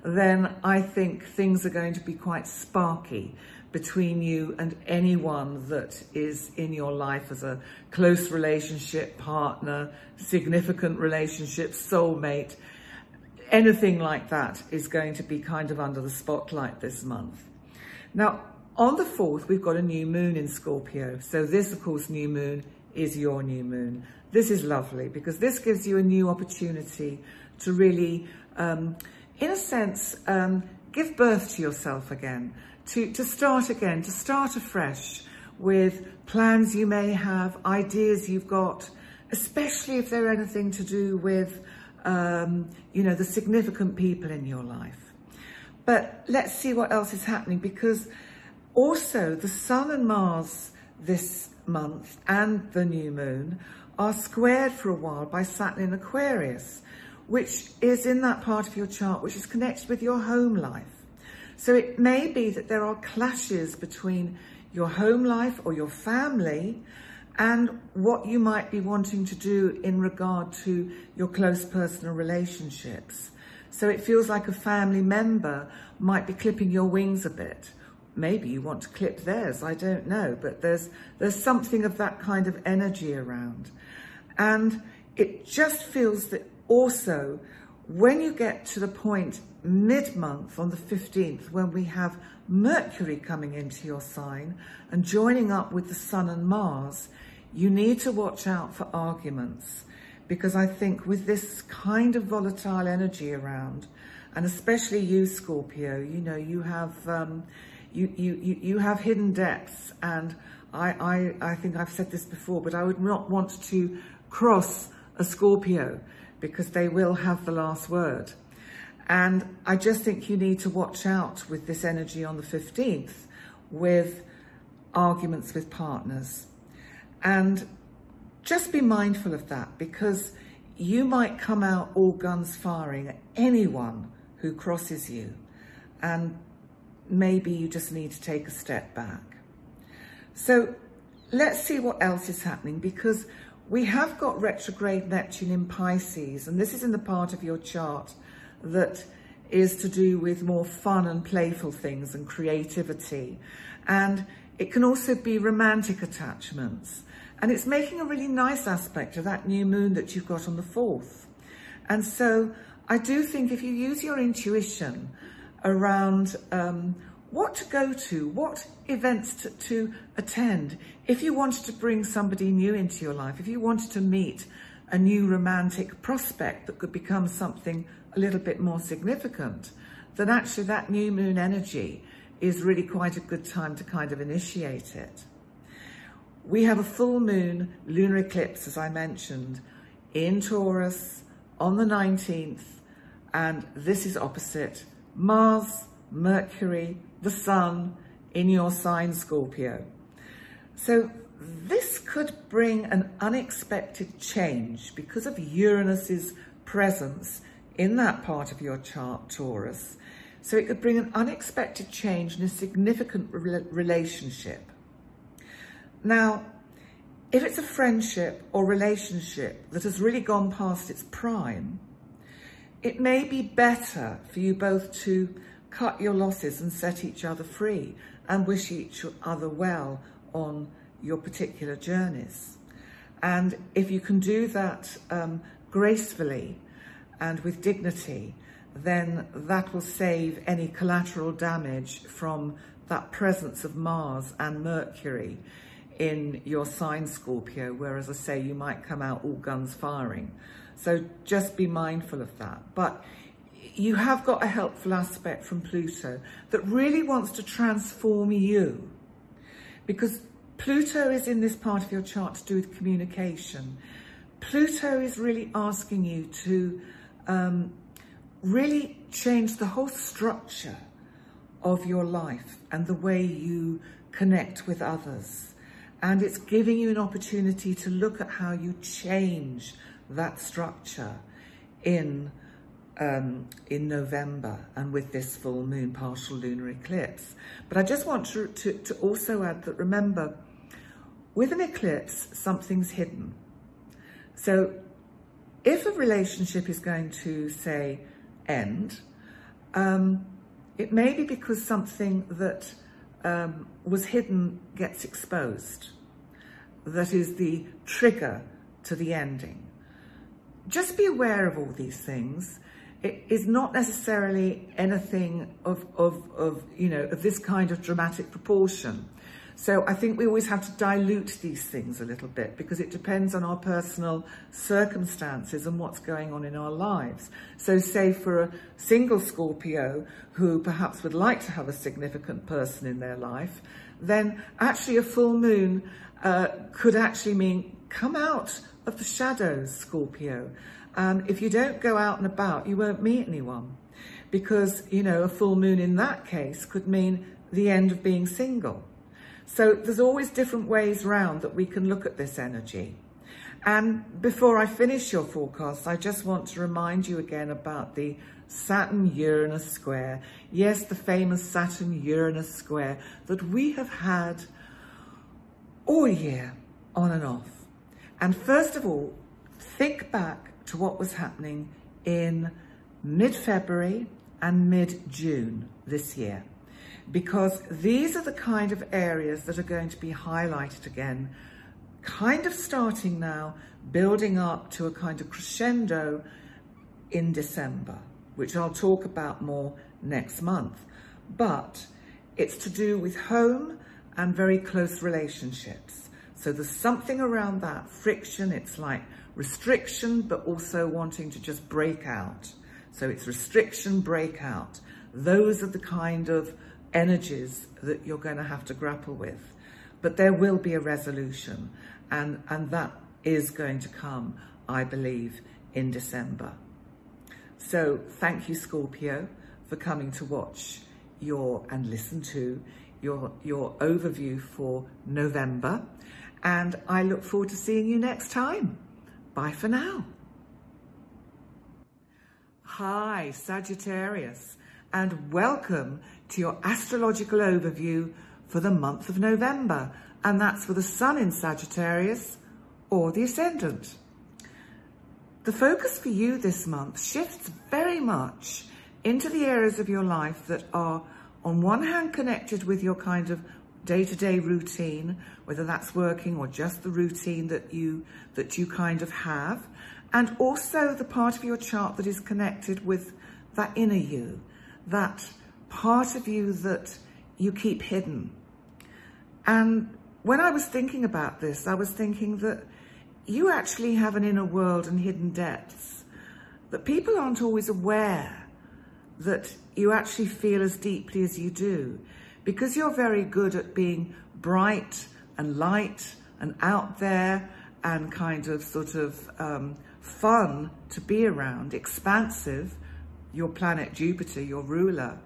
S1: then I think things are going to be quite sparky between you and anyone that is in your life as a close relationship, partner, significant relationship, soulmate. Anything like that is going to be kind of under the spotlight this month. Now, on the 4th, we've got a new moon in Scorpio. So this, of course, new moon is your new moon. This is lovely because this gives you a new opportunity to really, in a sense, give birth to yourself again, to start again, to start afresh with plans you may have, ideas you've got, especially if they're anything to do with, you know, the significant people in your life. But let's see what else is happening, because also the Sun and Mars this month and the new moon are squared for a while by Saturn in Aquarius, which is in that part of your chart which is connected with your home life. So it may be that there are clashes between your home life or your family and what you might be wanting to do in regard to your close personal relationships. So it feels like a family member might be clipping your wings a bit. Maybe you want to clip theirs, I don't know, but there's something of that kind of energy around. And it just feels that also when you get to the point mid-month on the 15th, when we have Mercury coming into your sign and joining up with the Sun and Mars, you need to watch out for arguments, because I think with this kind of volatile energy around, and especially you, Scorpio, you know, you have you have hidden depths, and I think I've said this before, but I would not want to cross a Scorpio because they will have the last word. And I just think you need to watch out with this energy on the 15th with arguments with partners. And just be mindful of that, because you might come out all guns firing at anyone who crosses you, and maybe you just need to take a step back. So let's see what else is happening, because we have got retrograde Neptune in Pisces, and this is in the part of your chart that is to do with more fun and playful things and creativity. And it can also be romantic attachments. And it's making a really nice aspect of that new moon that you've got on the 4th. And so I do think if you use your intuition around what to go to, what events to attend, if you wanted to bring somebody new into your life, if you wanted to meet a new romantic prospect that could become something a little bit more significant, then actually that new moon energy is really quite a good time to kind of initiate it. We have a full moon lunar eclipse, as I mentioned, in Taurus on the 19th, and this is opposite Mars, Mercury, the Sun in your sign Scorpio. So this could bring an unexpected change because of Uranus's presence in that part of your chart, Taurus. So it could bring an unexpected change in a significant relationship. Now, if it's a friendship or relationship that has really gone past its prime, it may be better for you both to cut your losses and set each other free and wish each other well on your particular journeys. And if you can do that gracefully and with dignity, then that will save any collateral damage from that presence of Mars and Mercury in your sign Scorpio, where, as I say, you might come out all guns firing. So just be mindful of that. But you have got a helpful aspect from Pluto that really wants to transform you, because Pluto is in this part of your chart to do with communication. Pluto is really asking you to really change the whole structure of your life and the way you connect with others. And it's giving you an opportunity to look at how you change that structure in November and with this full moon partial lunar eclipse. But I just want to also add that, remember, with an eclipse, something's hidden. So if a relationship is going to, say, end, it may be because something that was hidden gets exposed. That is the trigger to the ending. Just be aware of all these things. It is not necessarily anything of this kind of dramatic proportion. So I think we always have to dilute these things a little bit, because it depends on our personal circumstances and what's going on in our lives. So say for a single Scorpio who perhaps would like to have a significant person in their life, then actually a full moon could actually mean come out of the shadows, Scorpio. If you don't go out and about, you won't meet anyone, because, you know, a full moon in that case could mean the end of being single. So there's always different ways round that we can look at this energy. And before I finish your forecast, I just want to remind you again about the Saturn-Uranus square. Yes, the famous Saturn-Uranus square that we have had all year, on and off. And first of all, think back to what was happening in mid-February and mid-June this year, because these are the kind of areas that are going to be highlighted again, kind of starting now, building up to a kind of crescendo in December, which I'll talk about more next month. But it's to do with home and very close relationships. So there's something around that friction. It's like restriction, but also wanting to just break out. So it's restriction, breakout. Those are the kind of energies that you're going to have to grapple with. But there will be a resolution, and that is going to come, I believe, in December. So thank you, Scorpio, for coming to watch and listen to your overview for November. And I look forward to seeing you next time. Bye for now. Hi, Sagittarius, and welcome to your astrological overview for the month of November, and that's for the Sun in Sagittarius or the Ascendant. The focus for you this month shifts very much into the areas of your life that are, on one hand, connected with your kind of day-to-day routine, whether that's working or just the routine that you kind of have, and also the part of your chart that is connected with that inner you, that part of you that you keep hidden. And when I was thinking about this, I was thinking that you actually have an inner world and hidden depths that people aren't always aware that you actually feel as deeply as you do, because you're very good at being bright and light and out there and kind of sort of fun to be around, expansive, your planet Jupiter, your ruler.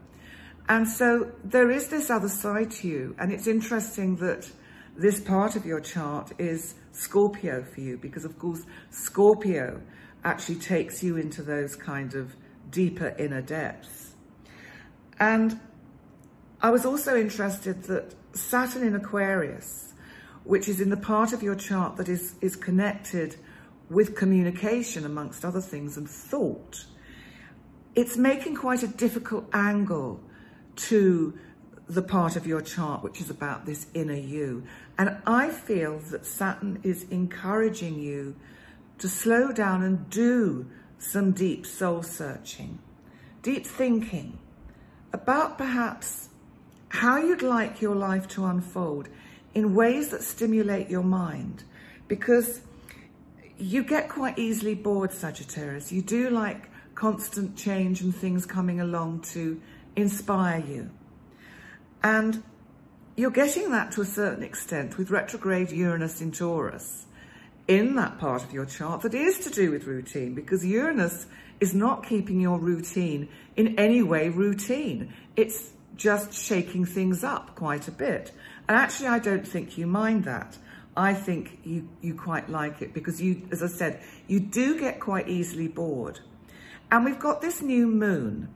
S1: And so there is this other side to you, and it's interesting that this part of your chart is Scorpio for you, because of course Scorpio actually takes you into those kind of deeper inner depths. And I was also interested that Saturn in Aquarius, which is in the part of your chart that is connected with communication, amongst other things, and thought, it's making quite a difficult angle to the part of your chart which is about this inner you. And I feel that Saturn is encouraging you to slow down and do some deep soul searching, deep thinking about perhaps how you'd like your life to unfold in ways that stimulate your mind, because you get quite easily bored, Sagittarius. You do like constant change and things coming along to inspire you. And you're getting that to a certain extent with retrograde Uranus in Taurus in that part of your chart that is to do with routine, because Uranus is not keeping your routine in any way routine. It's just shaking things up quite a bit. And actually, I don't think you mind that. I think you quite like it, because you, as I said, you do get quite easily bored. And we've got this new moon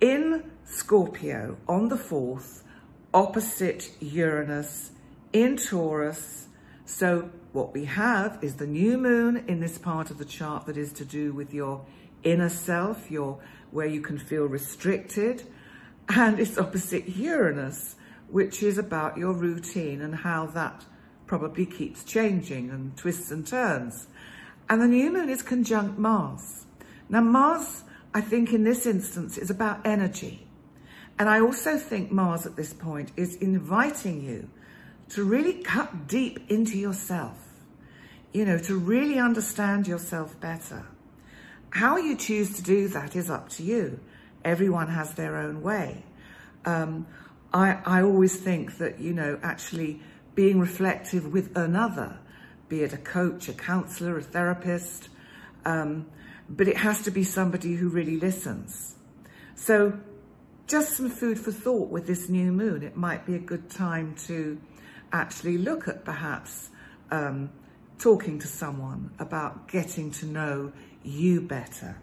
S1: in Scorpio on the 4th, opposite Uranus in Taurus. So what we have is the new moon in this part of the chart that is to do with your inner self, where you can feel restricted. And it's opposite Uranus, which is about your routine and how that probably keeps changing and twists and turns. And the new moon is conjunct Mars. Now Mars, I think in this instance, is about energy. And I also think Mars at this point is inviting you to really cut deep into yourself, you know, to really understand yourself better. How you choose to do that is up to you. Everyone has their own way. I always think that, you know, actually being reflective with another, be it a coach, a counselor, a therapist, but it has to be somebody who really listens. So just some food for thought with this new moon. It might be a good time to actually look at perhaps talking to someone about getting to know you better.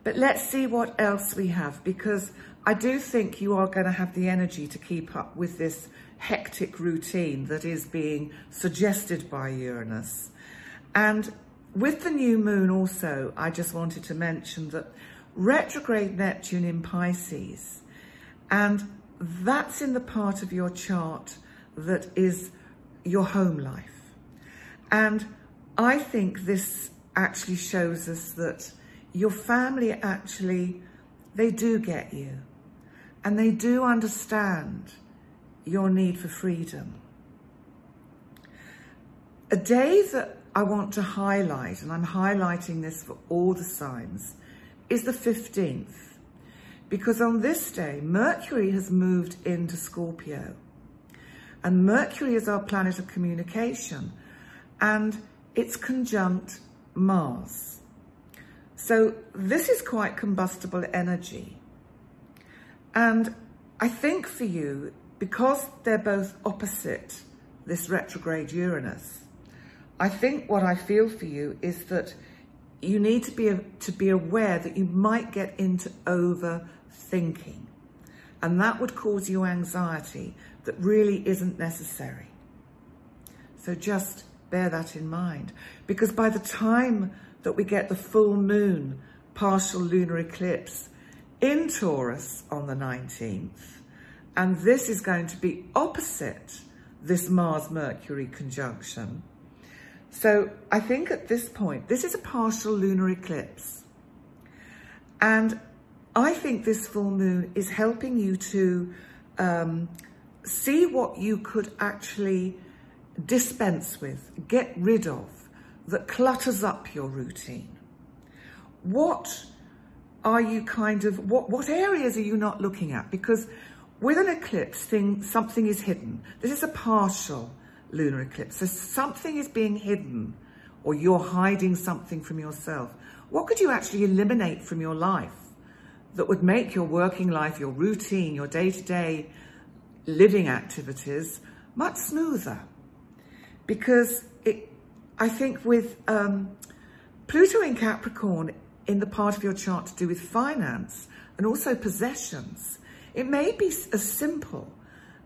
S1: But let's see what else we have, because I do think you are going to have the energy to keep up with this hectic routine that is being suggested by Uranus. And with the new moon also, I just wanted to mention that retrograde Neptune in Pisces, and that's in the part of your chart that is your home life. And I think this actually shows us that your family actually, they do get you, and they do understand your need for freedom. A day that I want to highlight, and I'm highlighting this for all the signs, is the 15th, because on this day, Mercury has moved into Scorpio, and Mercury is our planet of communication, and it's conjunct Mars. So this is quite combustible energy. And I think for you, because they're both opposite this retrograde Uranus, I think what I feel for you is that you need to be aware that you might get into overthinking, and that would cause you anxiety that really isn't necessary. So just bear that in mind, because by the time that we get the full moon partial lunar eclipse in Taurus on the 19th, and this is going to be opposite this Mars-Mercury conjunction. So I think at this point, this is a partial lunar eclipse. And I think this full moon is helping you to see what you could actually dispense with, get rid of, that clutters up your routine. What are you what areas are you not looking at? Because with an eclipse, something is hidden. This is a partial lunar eclipse, so something is being hidden, or you're hiding something from yourself. What could you actually eliminate from your life that would make your working life, your routine, your day-to-day living activities much smoother? Because I think with Pluto in Capricorn in the part of your chart to do with finance and also possessions, it may be as simple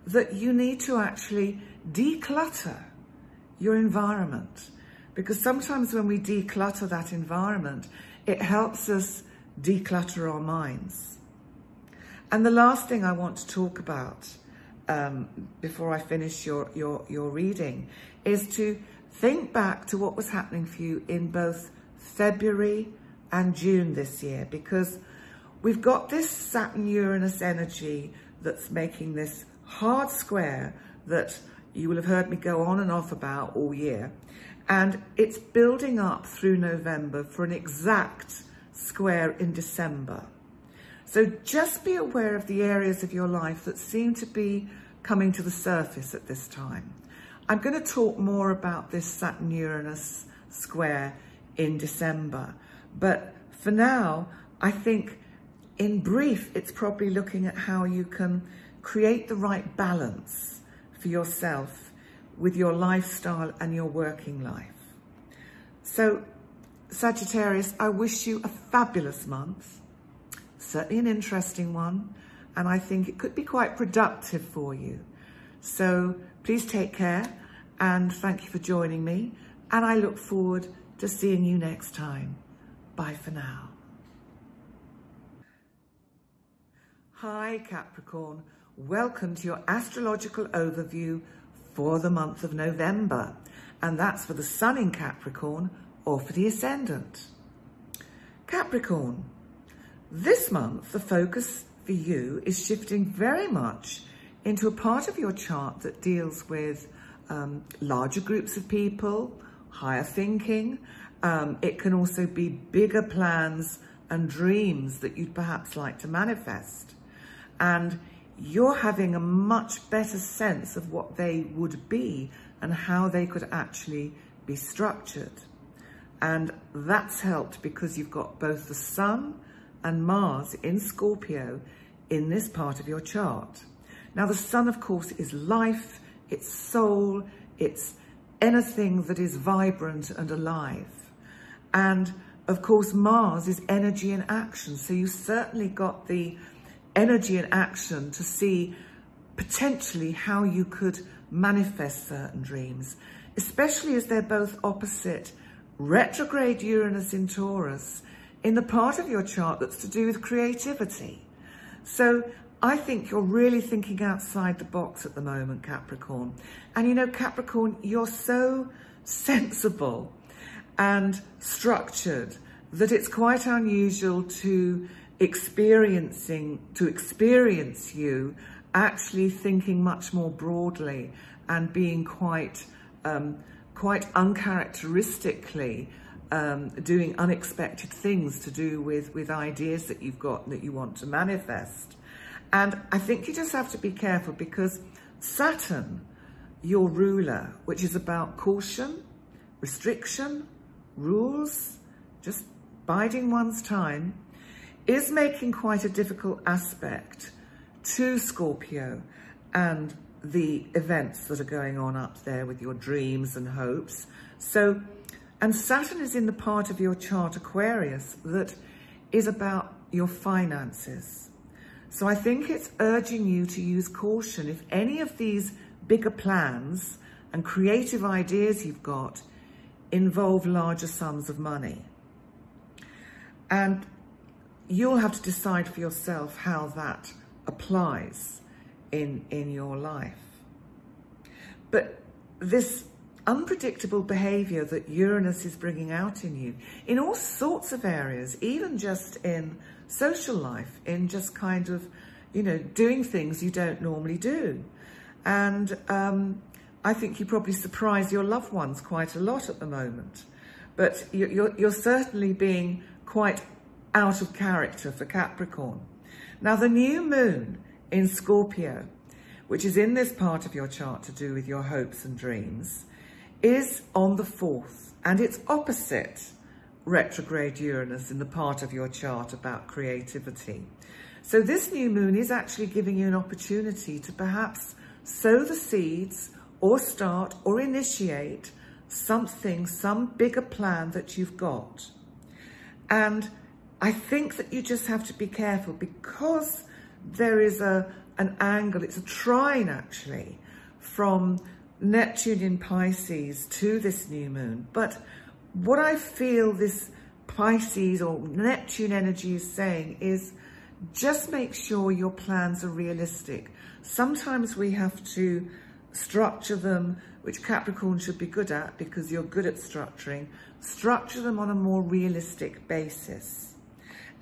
S1: that you need to actually declutter your environment, because sometimes when we declutter that environment, it helps us declutter our minds. And the last thing I want to talk about before I finish your reading is to think back to what was happening for you in both February and June this year, because we've got this Saturn-Uranus energy that's making this hard square that you will have heard me go on and off about all year. And it's building up through November for an exact square in December. So just be aware of the areas of your life that seem to be coming to the surface at this time. I'm going to talk more about this Saturn-Uranus square in December. But for now, I think in brief, it's probably looking at how you can create the right balance for yourself with your lifestyle and your working life. So Sagittarius, I wish you a fabulous month, certainly an interesting one, and I think it could be quite productive for you. So please take care, and thank you for joining me, and I look forward to seeing you next time. Bye for now. Hi Capricorn, welcome to your astrological overview for the month of November, and that's for the Sun in Capricorn or for the Ascendant. Capricorn, this month the focus for you is shifting very much into a part of your chart that deals with larger groups of people, higher thinking. It can also be bigger plans and dreams that you'd perhaps like to manifest. And you're having a much better sense of what they would be and how they could actually be structured. And that's helped because you've got both the Sun and Mars in Scorpio in this part of your chart. Now, the Sun, of course, is life, it's soul, it's anything that is vibrant and alive. And, of course, Mars is energy and action. So you certainly got the energy and action to see potentially how you could manifest certain dreams, especially as they're both opposite retrograde Uranus in Taurus in the part of your chart that's to do with creativity. So I think you're really thinking outside the box at the moment, Capricorn. And you know, Capricorn, you're so sensible and structured that it's quite unusual to experience you actually thinking much more broadly and being quite uncharacteristically doing unexpected things to do with ideas that you've got that you want to manifest. And I think you just have to be careful because Saturn, your ruler, which is about caution, restriction, rules, just biding one's time, is making quite a difficult aspect to Scorpio and the events that are going on up there with your dreams and hopes. So And Saturn is in the part of your chart, Aquarius, that is about your finances. So I think it's urging you to use caution. If any of these bigger plans and creative ideas you've got involve larger sums of money. And you'll have to decide for yourself how that applies in your life. But this unpredictable behavior that Uranus is bringing out in you, in all sorts of areas, even just in social life, in just kind of, you know, doing things you don't normally do. And I think you probably surprise your loved ones quite a lot at the moment. But you're certainly being quite out of character for Capricorn. Now, the new moon in Scorpio, which is in this part of your chart to do with your hopes and dreams, is on the 4th, and it's opposite retrograde Uranus in the part of your chart about creativity. So this new moon is actually giving you an opportunity to perhaps sow the seeds or start or initiate something, some bigger plan that you've got. And I think that you just have to be careful, because there is an angle, it's a trine actually, from Neptune in Pisces to this new moon. But what I feel this Pisces or Neptune energy is saying is just make sure your plans are realistic. Sometimes we have to structure them, which Capricorn should be good at because you're good at structuring. Structure them on a more realistic basis.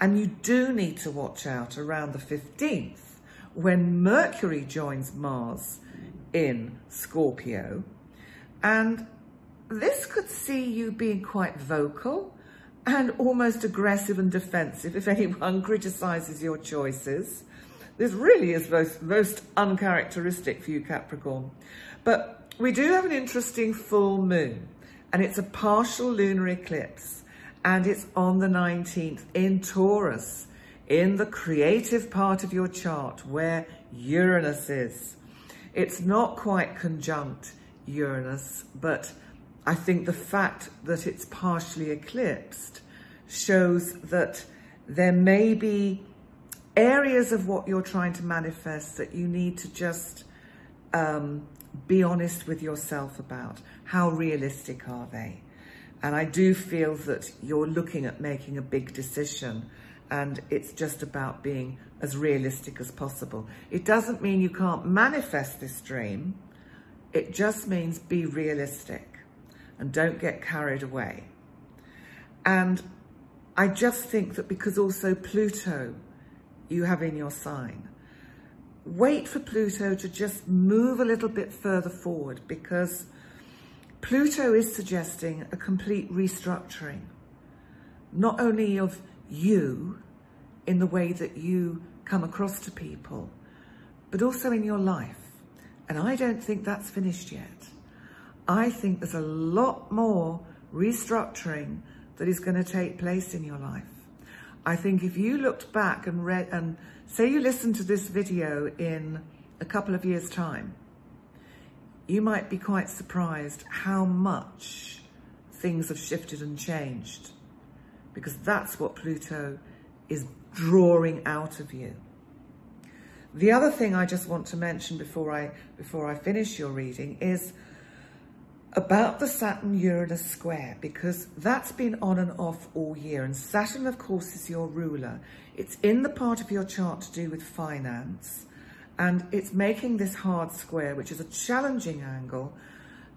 S1: And you do need to watch out around the 15th when Mercury joins Mars in Scorpio. And this could see you being quite vocal and almost aggressive and defensive if anyone criticizes your choices. This really is most uncharacteristic for you, Capricorn. But we do have an interesting full moon, and it's a partial lunar eclipse, and it's on the 19th in Taurus, in the creative part of your chart where Uranus is. It's not quite conjunct Uranus, but I think the fact that it's partially eclipsed shows that there may be areas of what you're trying to manifest that you need to just be honest with yourself about. How realistic are they? And I do feel that you're looking at making a big decision, and it's just about being as realistic as possible. It doesn't mean you can't manifest this dream. It just means be realistic and don't get carried away. And I just think that because also Pluto you have in your sign, wait for Pluto to just move a little bit further forward, because Pluto is suggesting a complete restructuring, not only of you in the way that you come across to people, but also in your life. And I don't think that's finished yet. I think there's a lot more restructuring that is going to take place in your life. I think if you looked back and read, and say you listened to this video in a couple of years' time, you might be quite surprised how much things have shifted and changed, because that's what Pluto is drawing out of you. The other thing I just want to mention before I finish your reading is about the Saturn-Uranus square, because that's been on and off all year. And Saturn, of course, is your ruler. It's in the part of your chart to do with finance. And it's making this hard square, which is a challenging angle,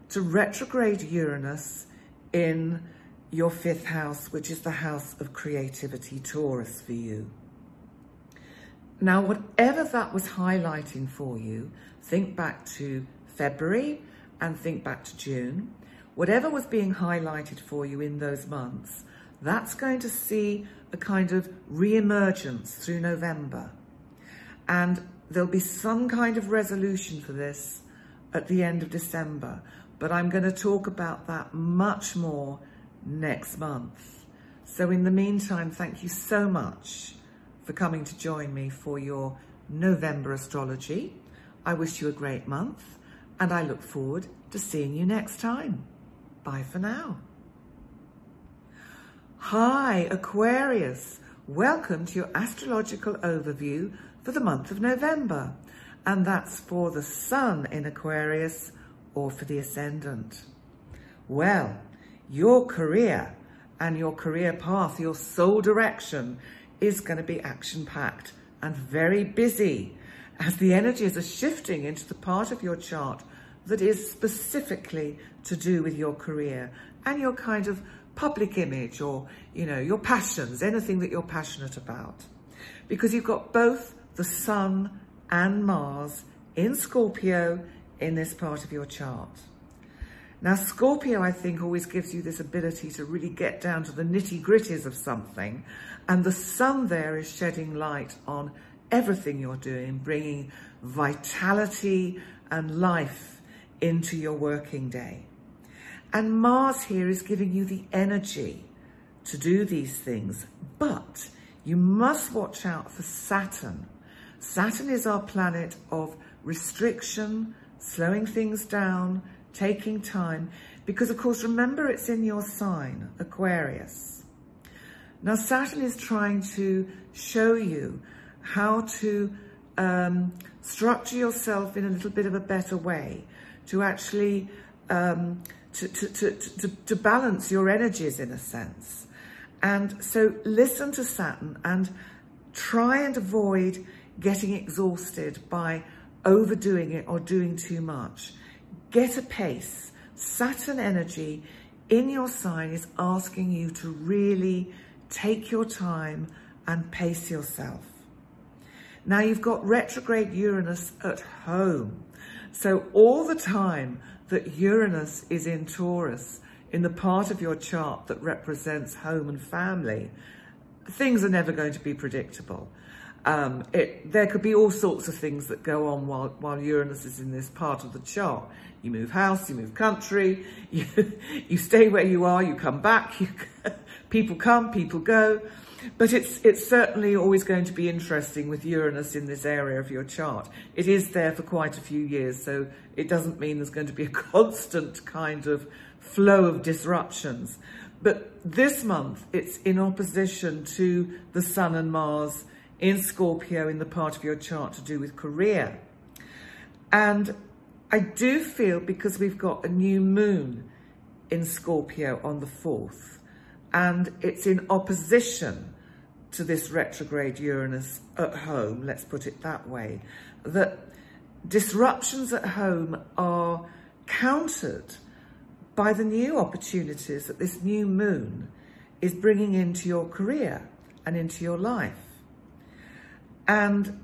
S1: to retrograde Uranus in your 5th house, which is the house of creativity, Taurus, for you. Now, whatever that was highlighting for you, think back to February and think back to June. Whatever was being highlighted for you in those months, that's going to see a kind of re-emergence through November. And there'll be some kind of resolution for this at the end of December. But I'm going to talk about that much more next month. So in the meantime, thank you so much for coming to join me for your November astrology. I wish you a great month, and I look forward to seeing you next time. Bye for now. Hi Aquarius, welcome to your astrological overview for the month of November, and that's for the Sun in Aquarius or for the Ascendant. Well, your career and your career path, your soul direction is going to be action-packed and very busy as the energies are shifting into the part of your chart that is specifically to do with your career and your kind of public image, or, you know, your passions, anything that you're passionate about. Because you've got both the Sun and Mars in Scorpio in this part of your chart. Now, Scorpio, I think, always gives you this ability to really get down to the nitty-gritties of something. And the Sun there is shedding light on everything you're doing, bringing vitality and life into your working day. And Mars here is giving you the energy to do these things, but you must watch out for Saturn. Saturn is our planet of restriction, slowing things down, taking time, because of course, remember, it's in your sign, Aquarius. Now, Saturn is trying to show you how to structure yourself in a little bit of a better way, to actually to balance your energies in a sense. And so listen to Saturn and try and avoid getting exhausted by overdoing it or doing too much. Get a pace. Saturn energy in your sign is asking you to really take your time and pace yourself. Now, you've got retrograde Uranus at home. So all the time that Uranus is in Taurus, in the part of your chart that represents home and family, things are never going to be predictable. There could be all sorts of things that go on while Uranus is in this part of the chart. You move house, you move country, you stay where you are, you come back, people come, people go. But it's certainly always going to be interesting with Uranus in this area of your chart. It is there for quite a few years, so it doesn't mean there's going to be a constant kind of flow of disruptions. But this month, it's in opposition to the Sun and Mars in Scorpio in the part of your chart to do with career. And I do feel, because we've got a new moon in Scorpio on the 4th, and it's in opposition to this retrograde Uranus at home, let's put it that way, that disruptions at home are countered by the new opportunities that this new moon is bringing into your career and into your life. And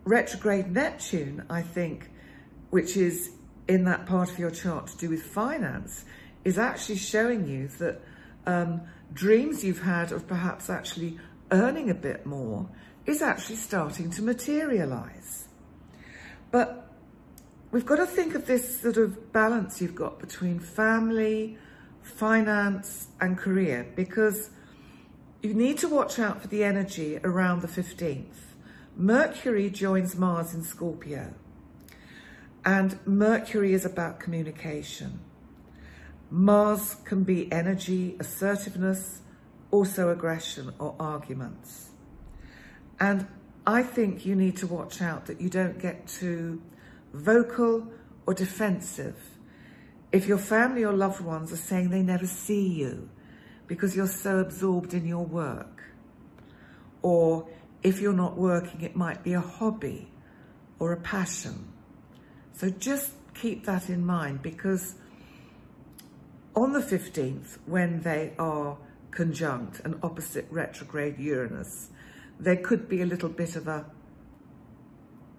S1: retrograde Neptune, I think, which is in that part of your chart to do with finance, is actually showing you that dreams you've had of perhaps actually earning a bit more is actually starting to materialize. But we've got to think of this sort of balance you've got between family, finance and career, because you need to watch out for the energy around the 15th. Mercury joins Mars in Scorpio, and Mercury is about communication. Mars can be energy, assertiveness, also aggression or arguments. And I think you need to watch out that you don't get too vocal or defensive if your family or loved ones are saying they never see you because you're so absorbed in your work. Or if you're not working, it might be a hobby or a passion. So just keep that in mind, because on the 15th, when they are conjunct and opposite retrograde Uranus, there could be a little bit of a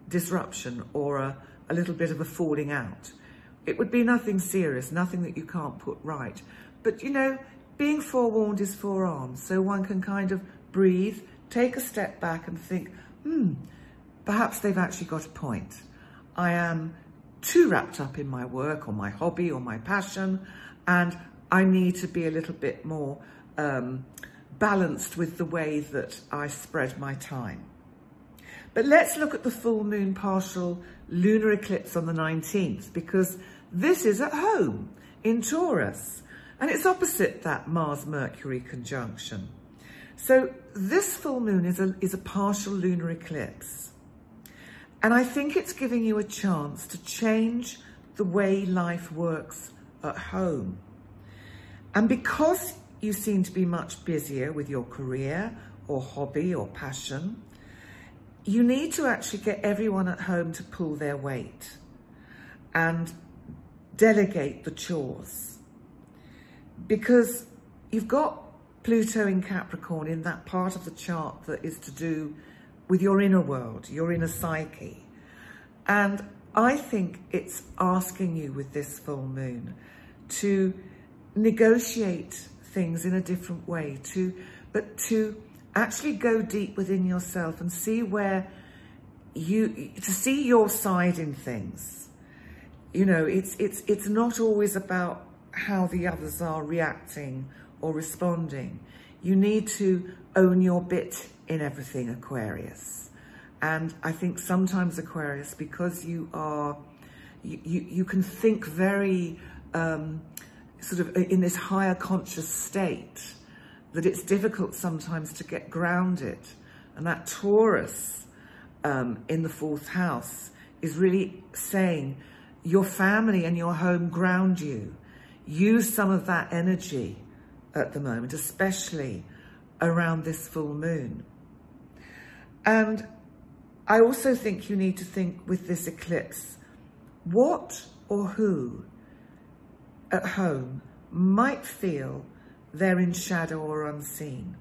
S1: disruption or a little bit of a falling out. It would be nothing serious, nothing that you can't put right. But, you know, being forewarned is forearmed, so one can kind of breathe, take a step back and think, perhaps they've actually got a point. I am too wrapped up in my work or my hobby or my passion, and I need to be a little bit more balanced with the way that I spread my time. But let's look at the full moon partial lunar eclipse on the 19th, because this is at home in Taurus. And it's opposite that Mars-Mercury conjunction. So this full moon is a partial lunar eclipse. And I think it's giving you a chance to change the way life works at home. And because you seem to be much busier with your career or hobby or passion, you need to actually get everyone at home to pull their weight and delegate the chores. Because you've got Pluto in Capricorn in that part of the chart that is to do with your inner world, your inner psyche. And I think it's asking you with this full moon to negotiate things in a different way, but to actually go deep within yourself and see where to see your side in things. You know, it's not always about how the others are reacting or responding. You need to own your bit in everything, Aquarius. And I think sometimes, Aquarius, because you can think very sort of in this higher conscious state, that it's difficult sometimes to get grounded. And that Taurus in the 4th house is really saying your family and your home ground you. Use some of that energy at the moment, especially around this full moon. And I also think you need to think with this eclipse, what or who at home might feel they're in shadow or unseen.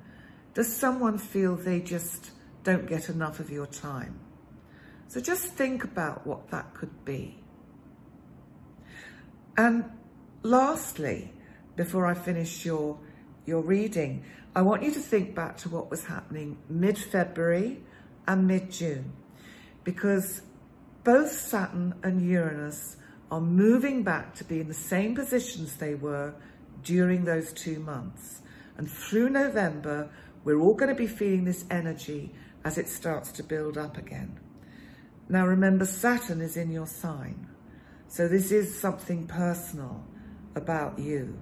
S1: Does someone feel they just don't get enough of your time? So just think about what that could be. And lastly, before I finish your reading, I want you to think back to what was happening mid-February and mid-June, because both Saturn and Uranus are moving back to be in the same positions they were during those 2 months. And through November, we're all going to be feeling this energy as it starts to build up again. Now remember, Saturn is in your sign. So this is something personal about you.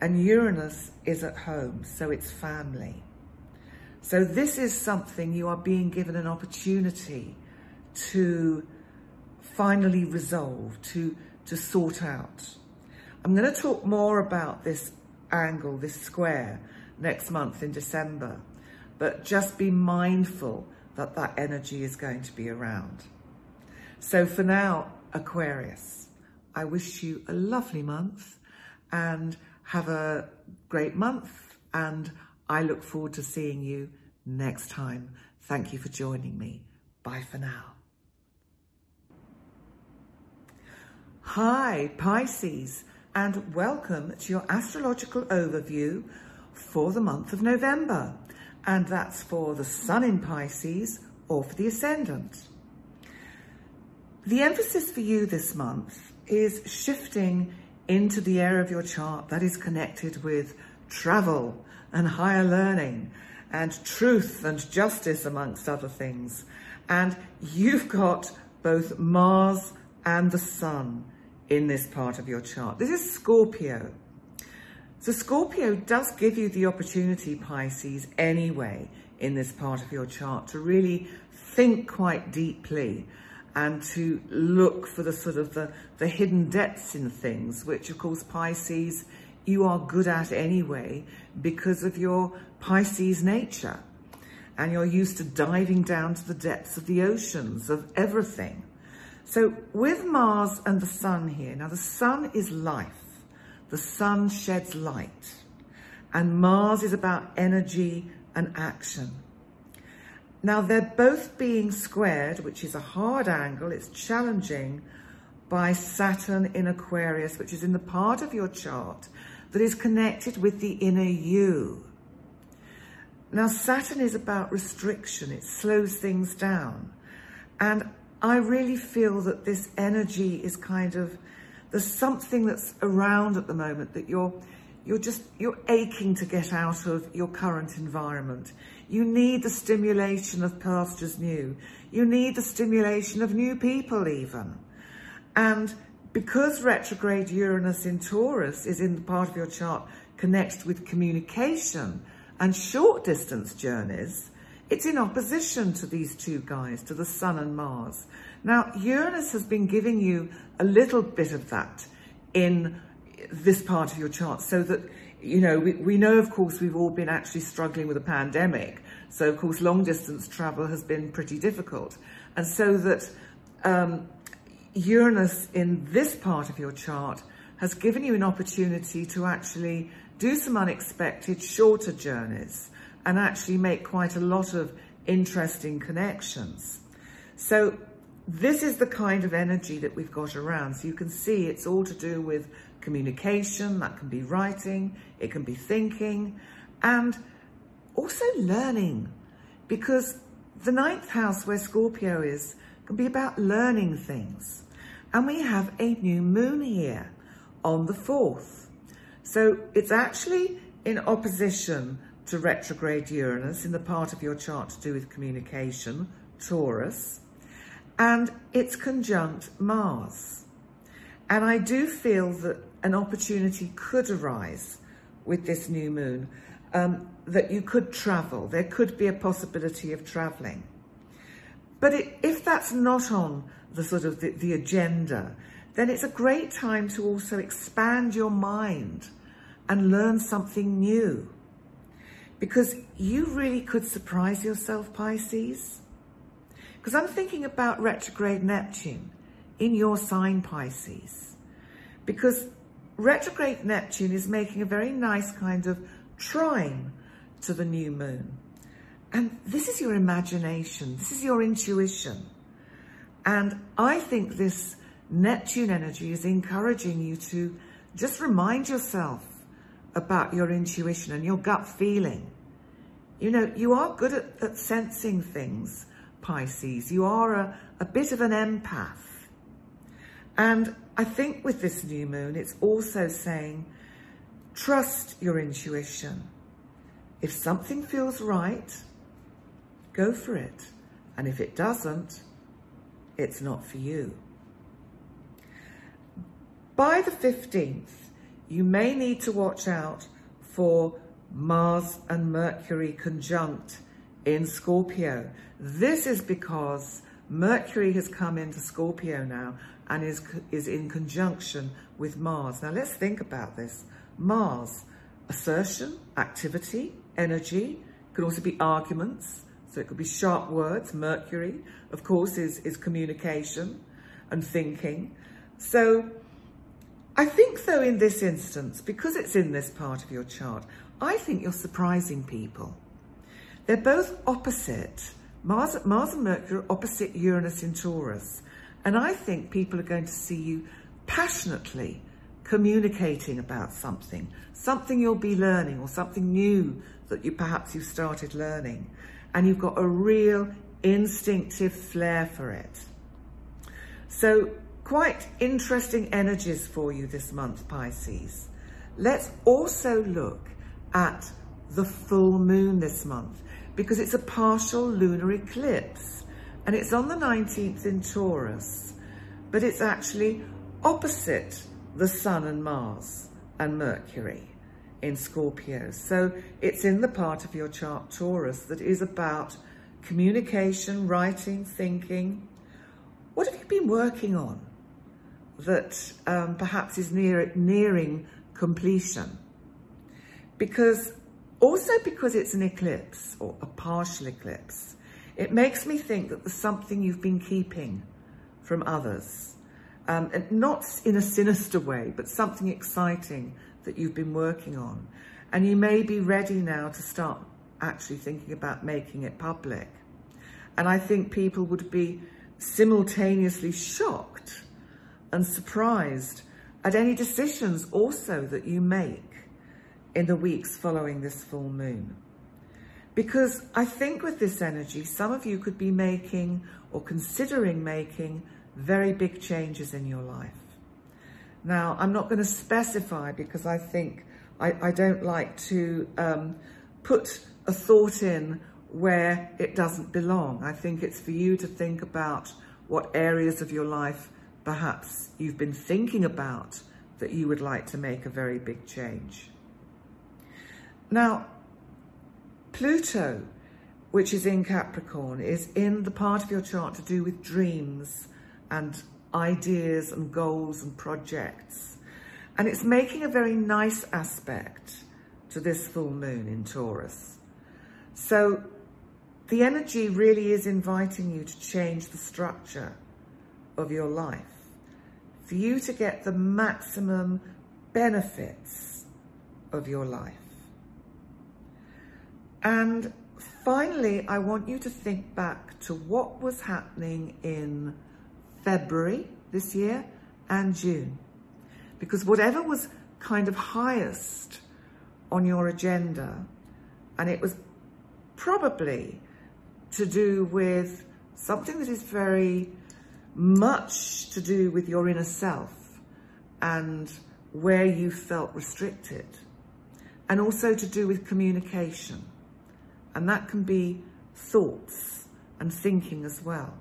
S1: And Uranus is at home, so it's family. So this is something you are being given an opportunity to finally resolve, to sort out. I'm going to talk more about this angle, this square, next month in December, but just be mindful that that energy is going to be around. So for now, Aquarius, I wish you a lovely month and have a great month, and I look forward to seeing you next time. Thank you for joining me. Bye for now. Hi, Pisces, and welcome to your astrological overview for the month of November. And that's for the Sun in Pisces or for the Ascendant. The emphasis for you this month is shifting into the area of your chart that is connected with travel and higher learning and truth and justice, amongst other things. And you've got both Mars and the Sun in this part of your chart. This is Scorpio. So Scorpio does give you the opportunity, Pisces, anyway, in this part of your chart to really think quite deeply and to look for the sort of the hidden depths in things, which of course, Pisces, you are good at anyway because of your Pisces nature. And you're used to diving down to the depths of the oceans, of everything. So with Mars and the Sun here, now the Sun is life. The Sun sheds light. And Mars is about energy and action. Now they're both being squared, which is a hard angle. It's challenging by Saturn in Aquarius, which is in the part of your chart that is connected with the inner you. Now Saturn is about restriction. It slows things down. And I really feel that this energy is kind of, there's something that's around at the moment that you're aching to get out of your current environment. You need the stimulation of pastures new. You need the stimulation of new people even. And because retrograde Uranus in Taurus is in the part of your chart connected with communication and short distance journeys, it's in opposition to these two guys, to the Sun and Mars. Now, Uranus has been giving you a little bit of that in this part of your chart, so that, you know, we know, of course, we've all been actually struggling with a pandemic. So, of course, long distance travel has been pretty difficult. And so that Uranus in this part of your chart has given you an opportunity to actually do some unexpected shorter journeys and actually make quite a lot of interesting connections. So this is the kind of energy that we've got around. So you can see it's all to do with communication. That can be writing, it can be thinking, and also learning, because the 9th house, where Scorpio is, can be about learning things. And we have a new moon here on the 4th. So it's actually in opposition to retrograde Uranus in the part of your chart to do with communication, Taurus, and it's conjunct Mars. And I do feel that an opportunity could arise with this new moon, that you could travel. There could be a possibility of traveling. But if that's not on the sort of the agenda, then it's a great time to also expand your mind and learn something new. Because you really could surprise yourself, Pisces. Because I'm thinking about retrograde Neptune in your sign, Pisces. Because retrograde Neptune is making a very nice kind of trine to the new moon. And this is your imagination, this is your intuition. And I think this Neptune energy is encouraging you to just remind yourself about your intuition and your gut feeling. You know, you are good at sensing things, Pisces. You are a bit of an empath. And I think with this new moon, it's also saying, trust your intuition. If something feels right, go for it. And if it doesn't, it's not for you. By the 15th, you may need to watch out for Mars and Mercury conjunct in Scorpio. This is because Mercury has come into Scorpio now and is in conjunction with Mars. Now let's think about this. Mars, assertion, activity, energy, could also be arguments. So it could be sharp words. Mercury, of course, is communication and thinking. So I think, though, in this instance, because it's in this part of your chart, I think you're surprising people. They're both opposite. Mars and Mercury are opposite Uranus in Taurus. And I think people are going to see you passionately communicating about something you'll be learning, or something new that perhaps you've started learning. And you've got a real instinctive flair for it. So quite interesting energies for you this month, Pisces. Let's also look at the full moon this month, because it's a partial lunar eclipse and it's on the 19th in Taurus, but it's actually opposite the Sun and Mars and Mercury in Scorpio. So it's in the part of your chart, Taurus, that is about communication, writing, thinking. What have you been working on that perhaps is nearing completion? Because it's an eclipse, or a partial eclipse, it makes me think that there's something you've been keeping from others. And not in a sinister way, but something exciting that you've been working on. And you may be ready now to start actually thinking about making it public. And I think people would be simultaneously shocked and surprised at any decisions also that you make in the weeks following this full moon. Because I think with this energy, some of you could be making or considering making very big changes in your life. Now, I'm not going to specify, because I think I don't like to put a thought in where it doesn't belong. I think it's for you to think about what areas of your life perhaps you've been thinking about that you would like to make a very big change. Now, Pluto, which is in Capricorn, is in the part of your chart to do with dreams and ideas and goals and projects. And it's making a very nice aspect to this full moon in Taurus. So the energy really is inviting you to change the structure of your life, for you to get the maximum benefits of your life. And finally, I want you to think back to what was happening in February this year and June, because whatever was kind of highest on your agenda, and it was probably to do with something that is very much to do with your inner self and where you felt restricted, and also to do with communication. And that can be thoughts and thinking as well,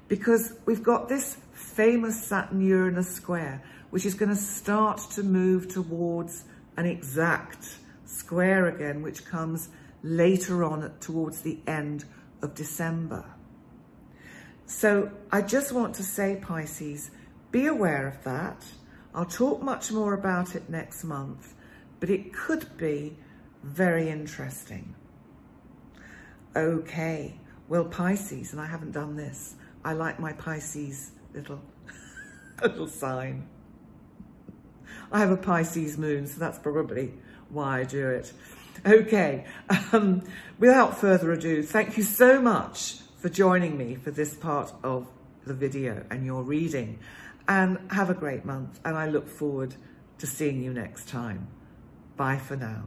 S1: because we've got this famous Saturn-Uranus square, which is going to start to move towards an exact square again, which comes later on towards the end of December. So I just want to say, Pisces, be aware of that. I'll talk much more about it next month, but it could be very interesting. Okay, well, Pisces, and I haven't done this. I like my Pisces little sign. I have a Pisces moon, so that's probably why I do it. Okay, without further ado, thank you so much for joining me for this part of the video and your reading. And have a great month, and I look forward to seeing you next time. Bye for now.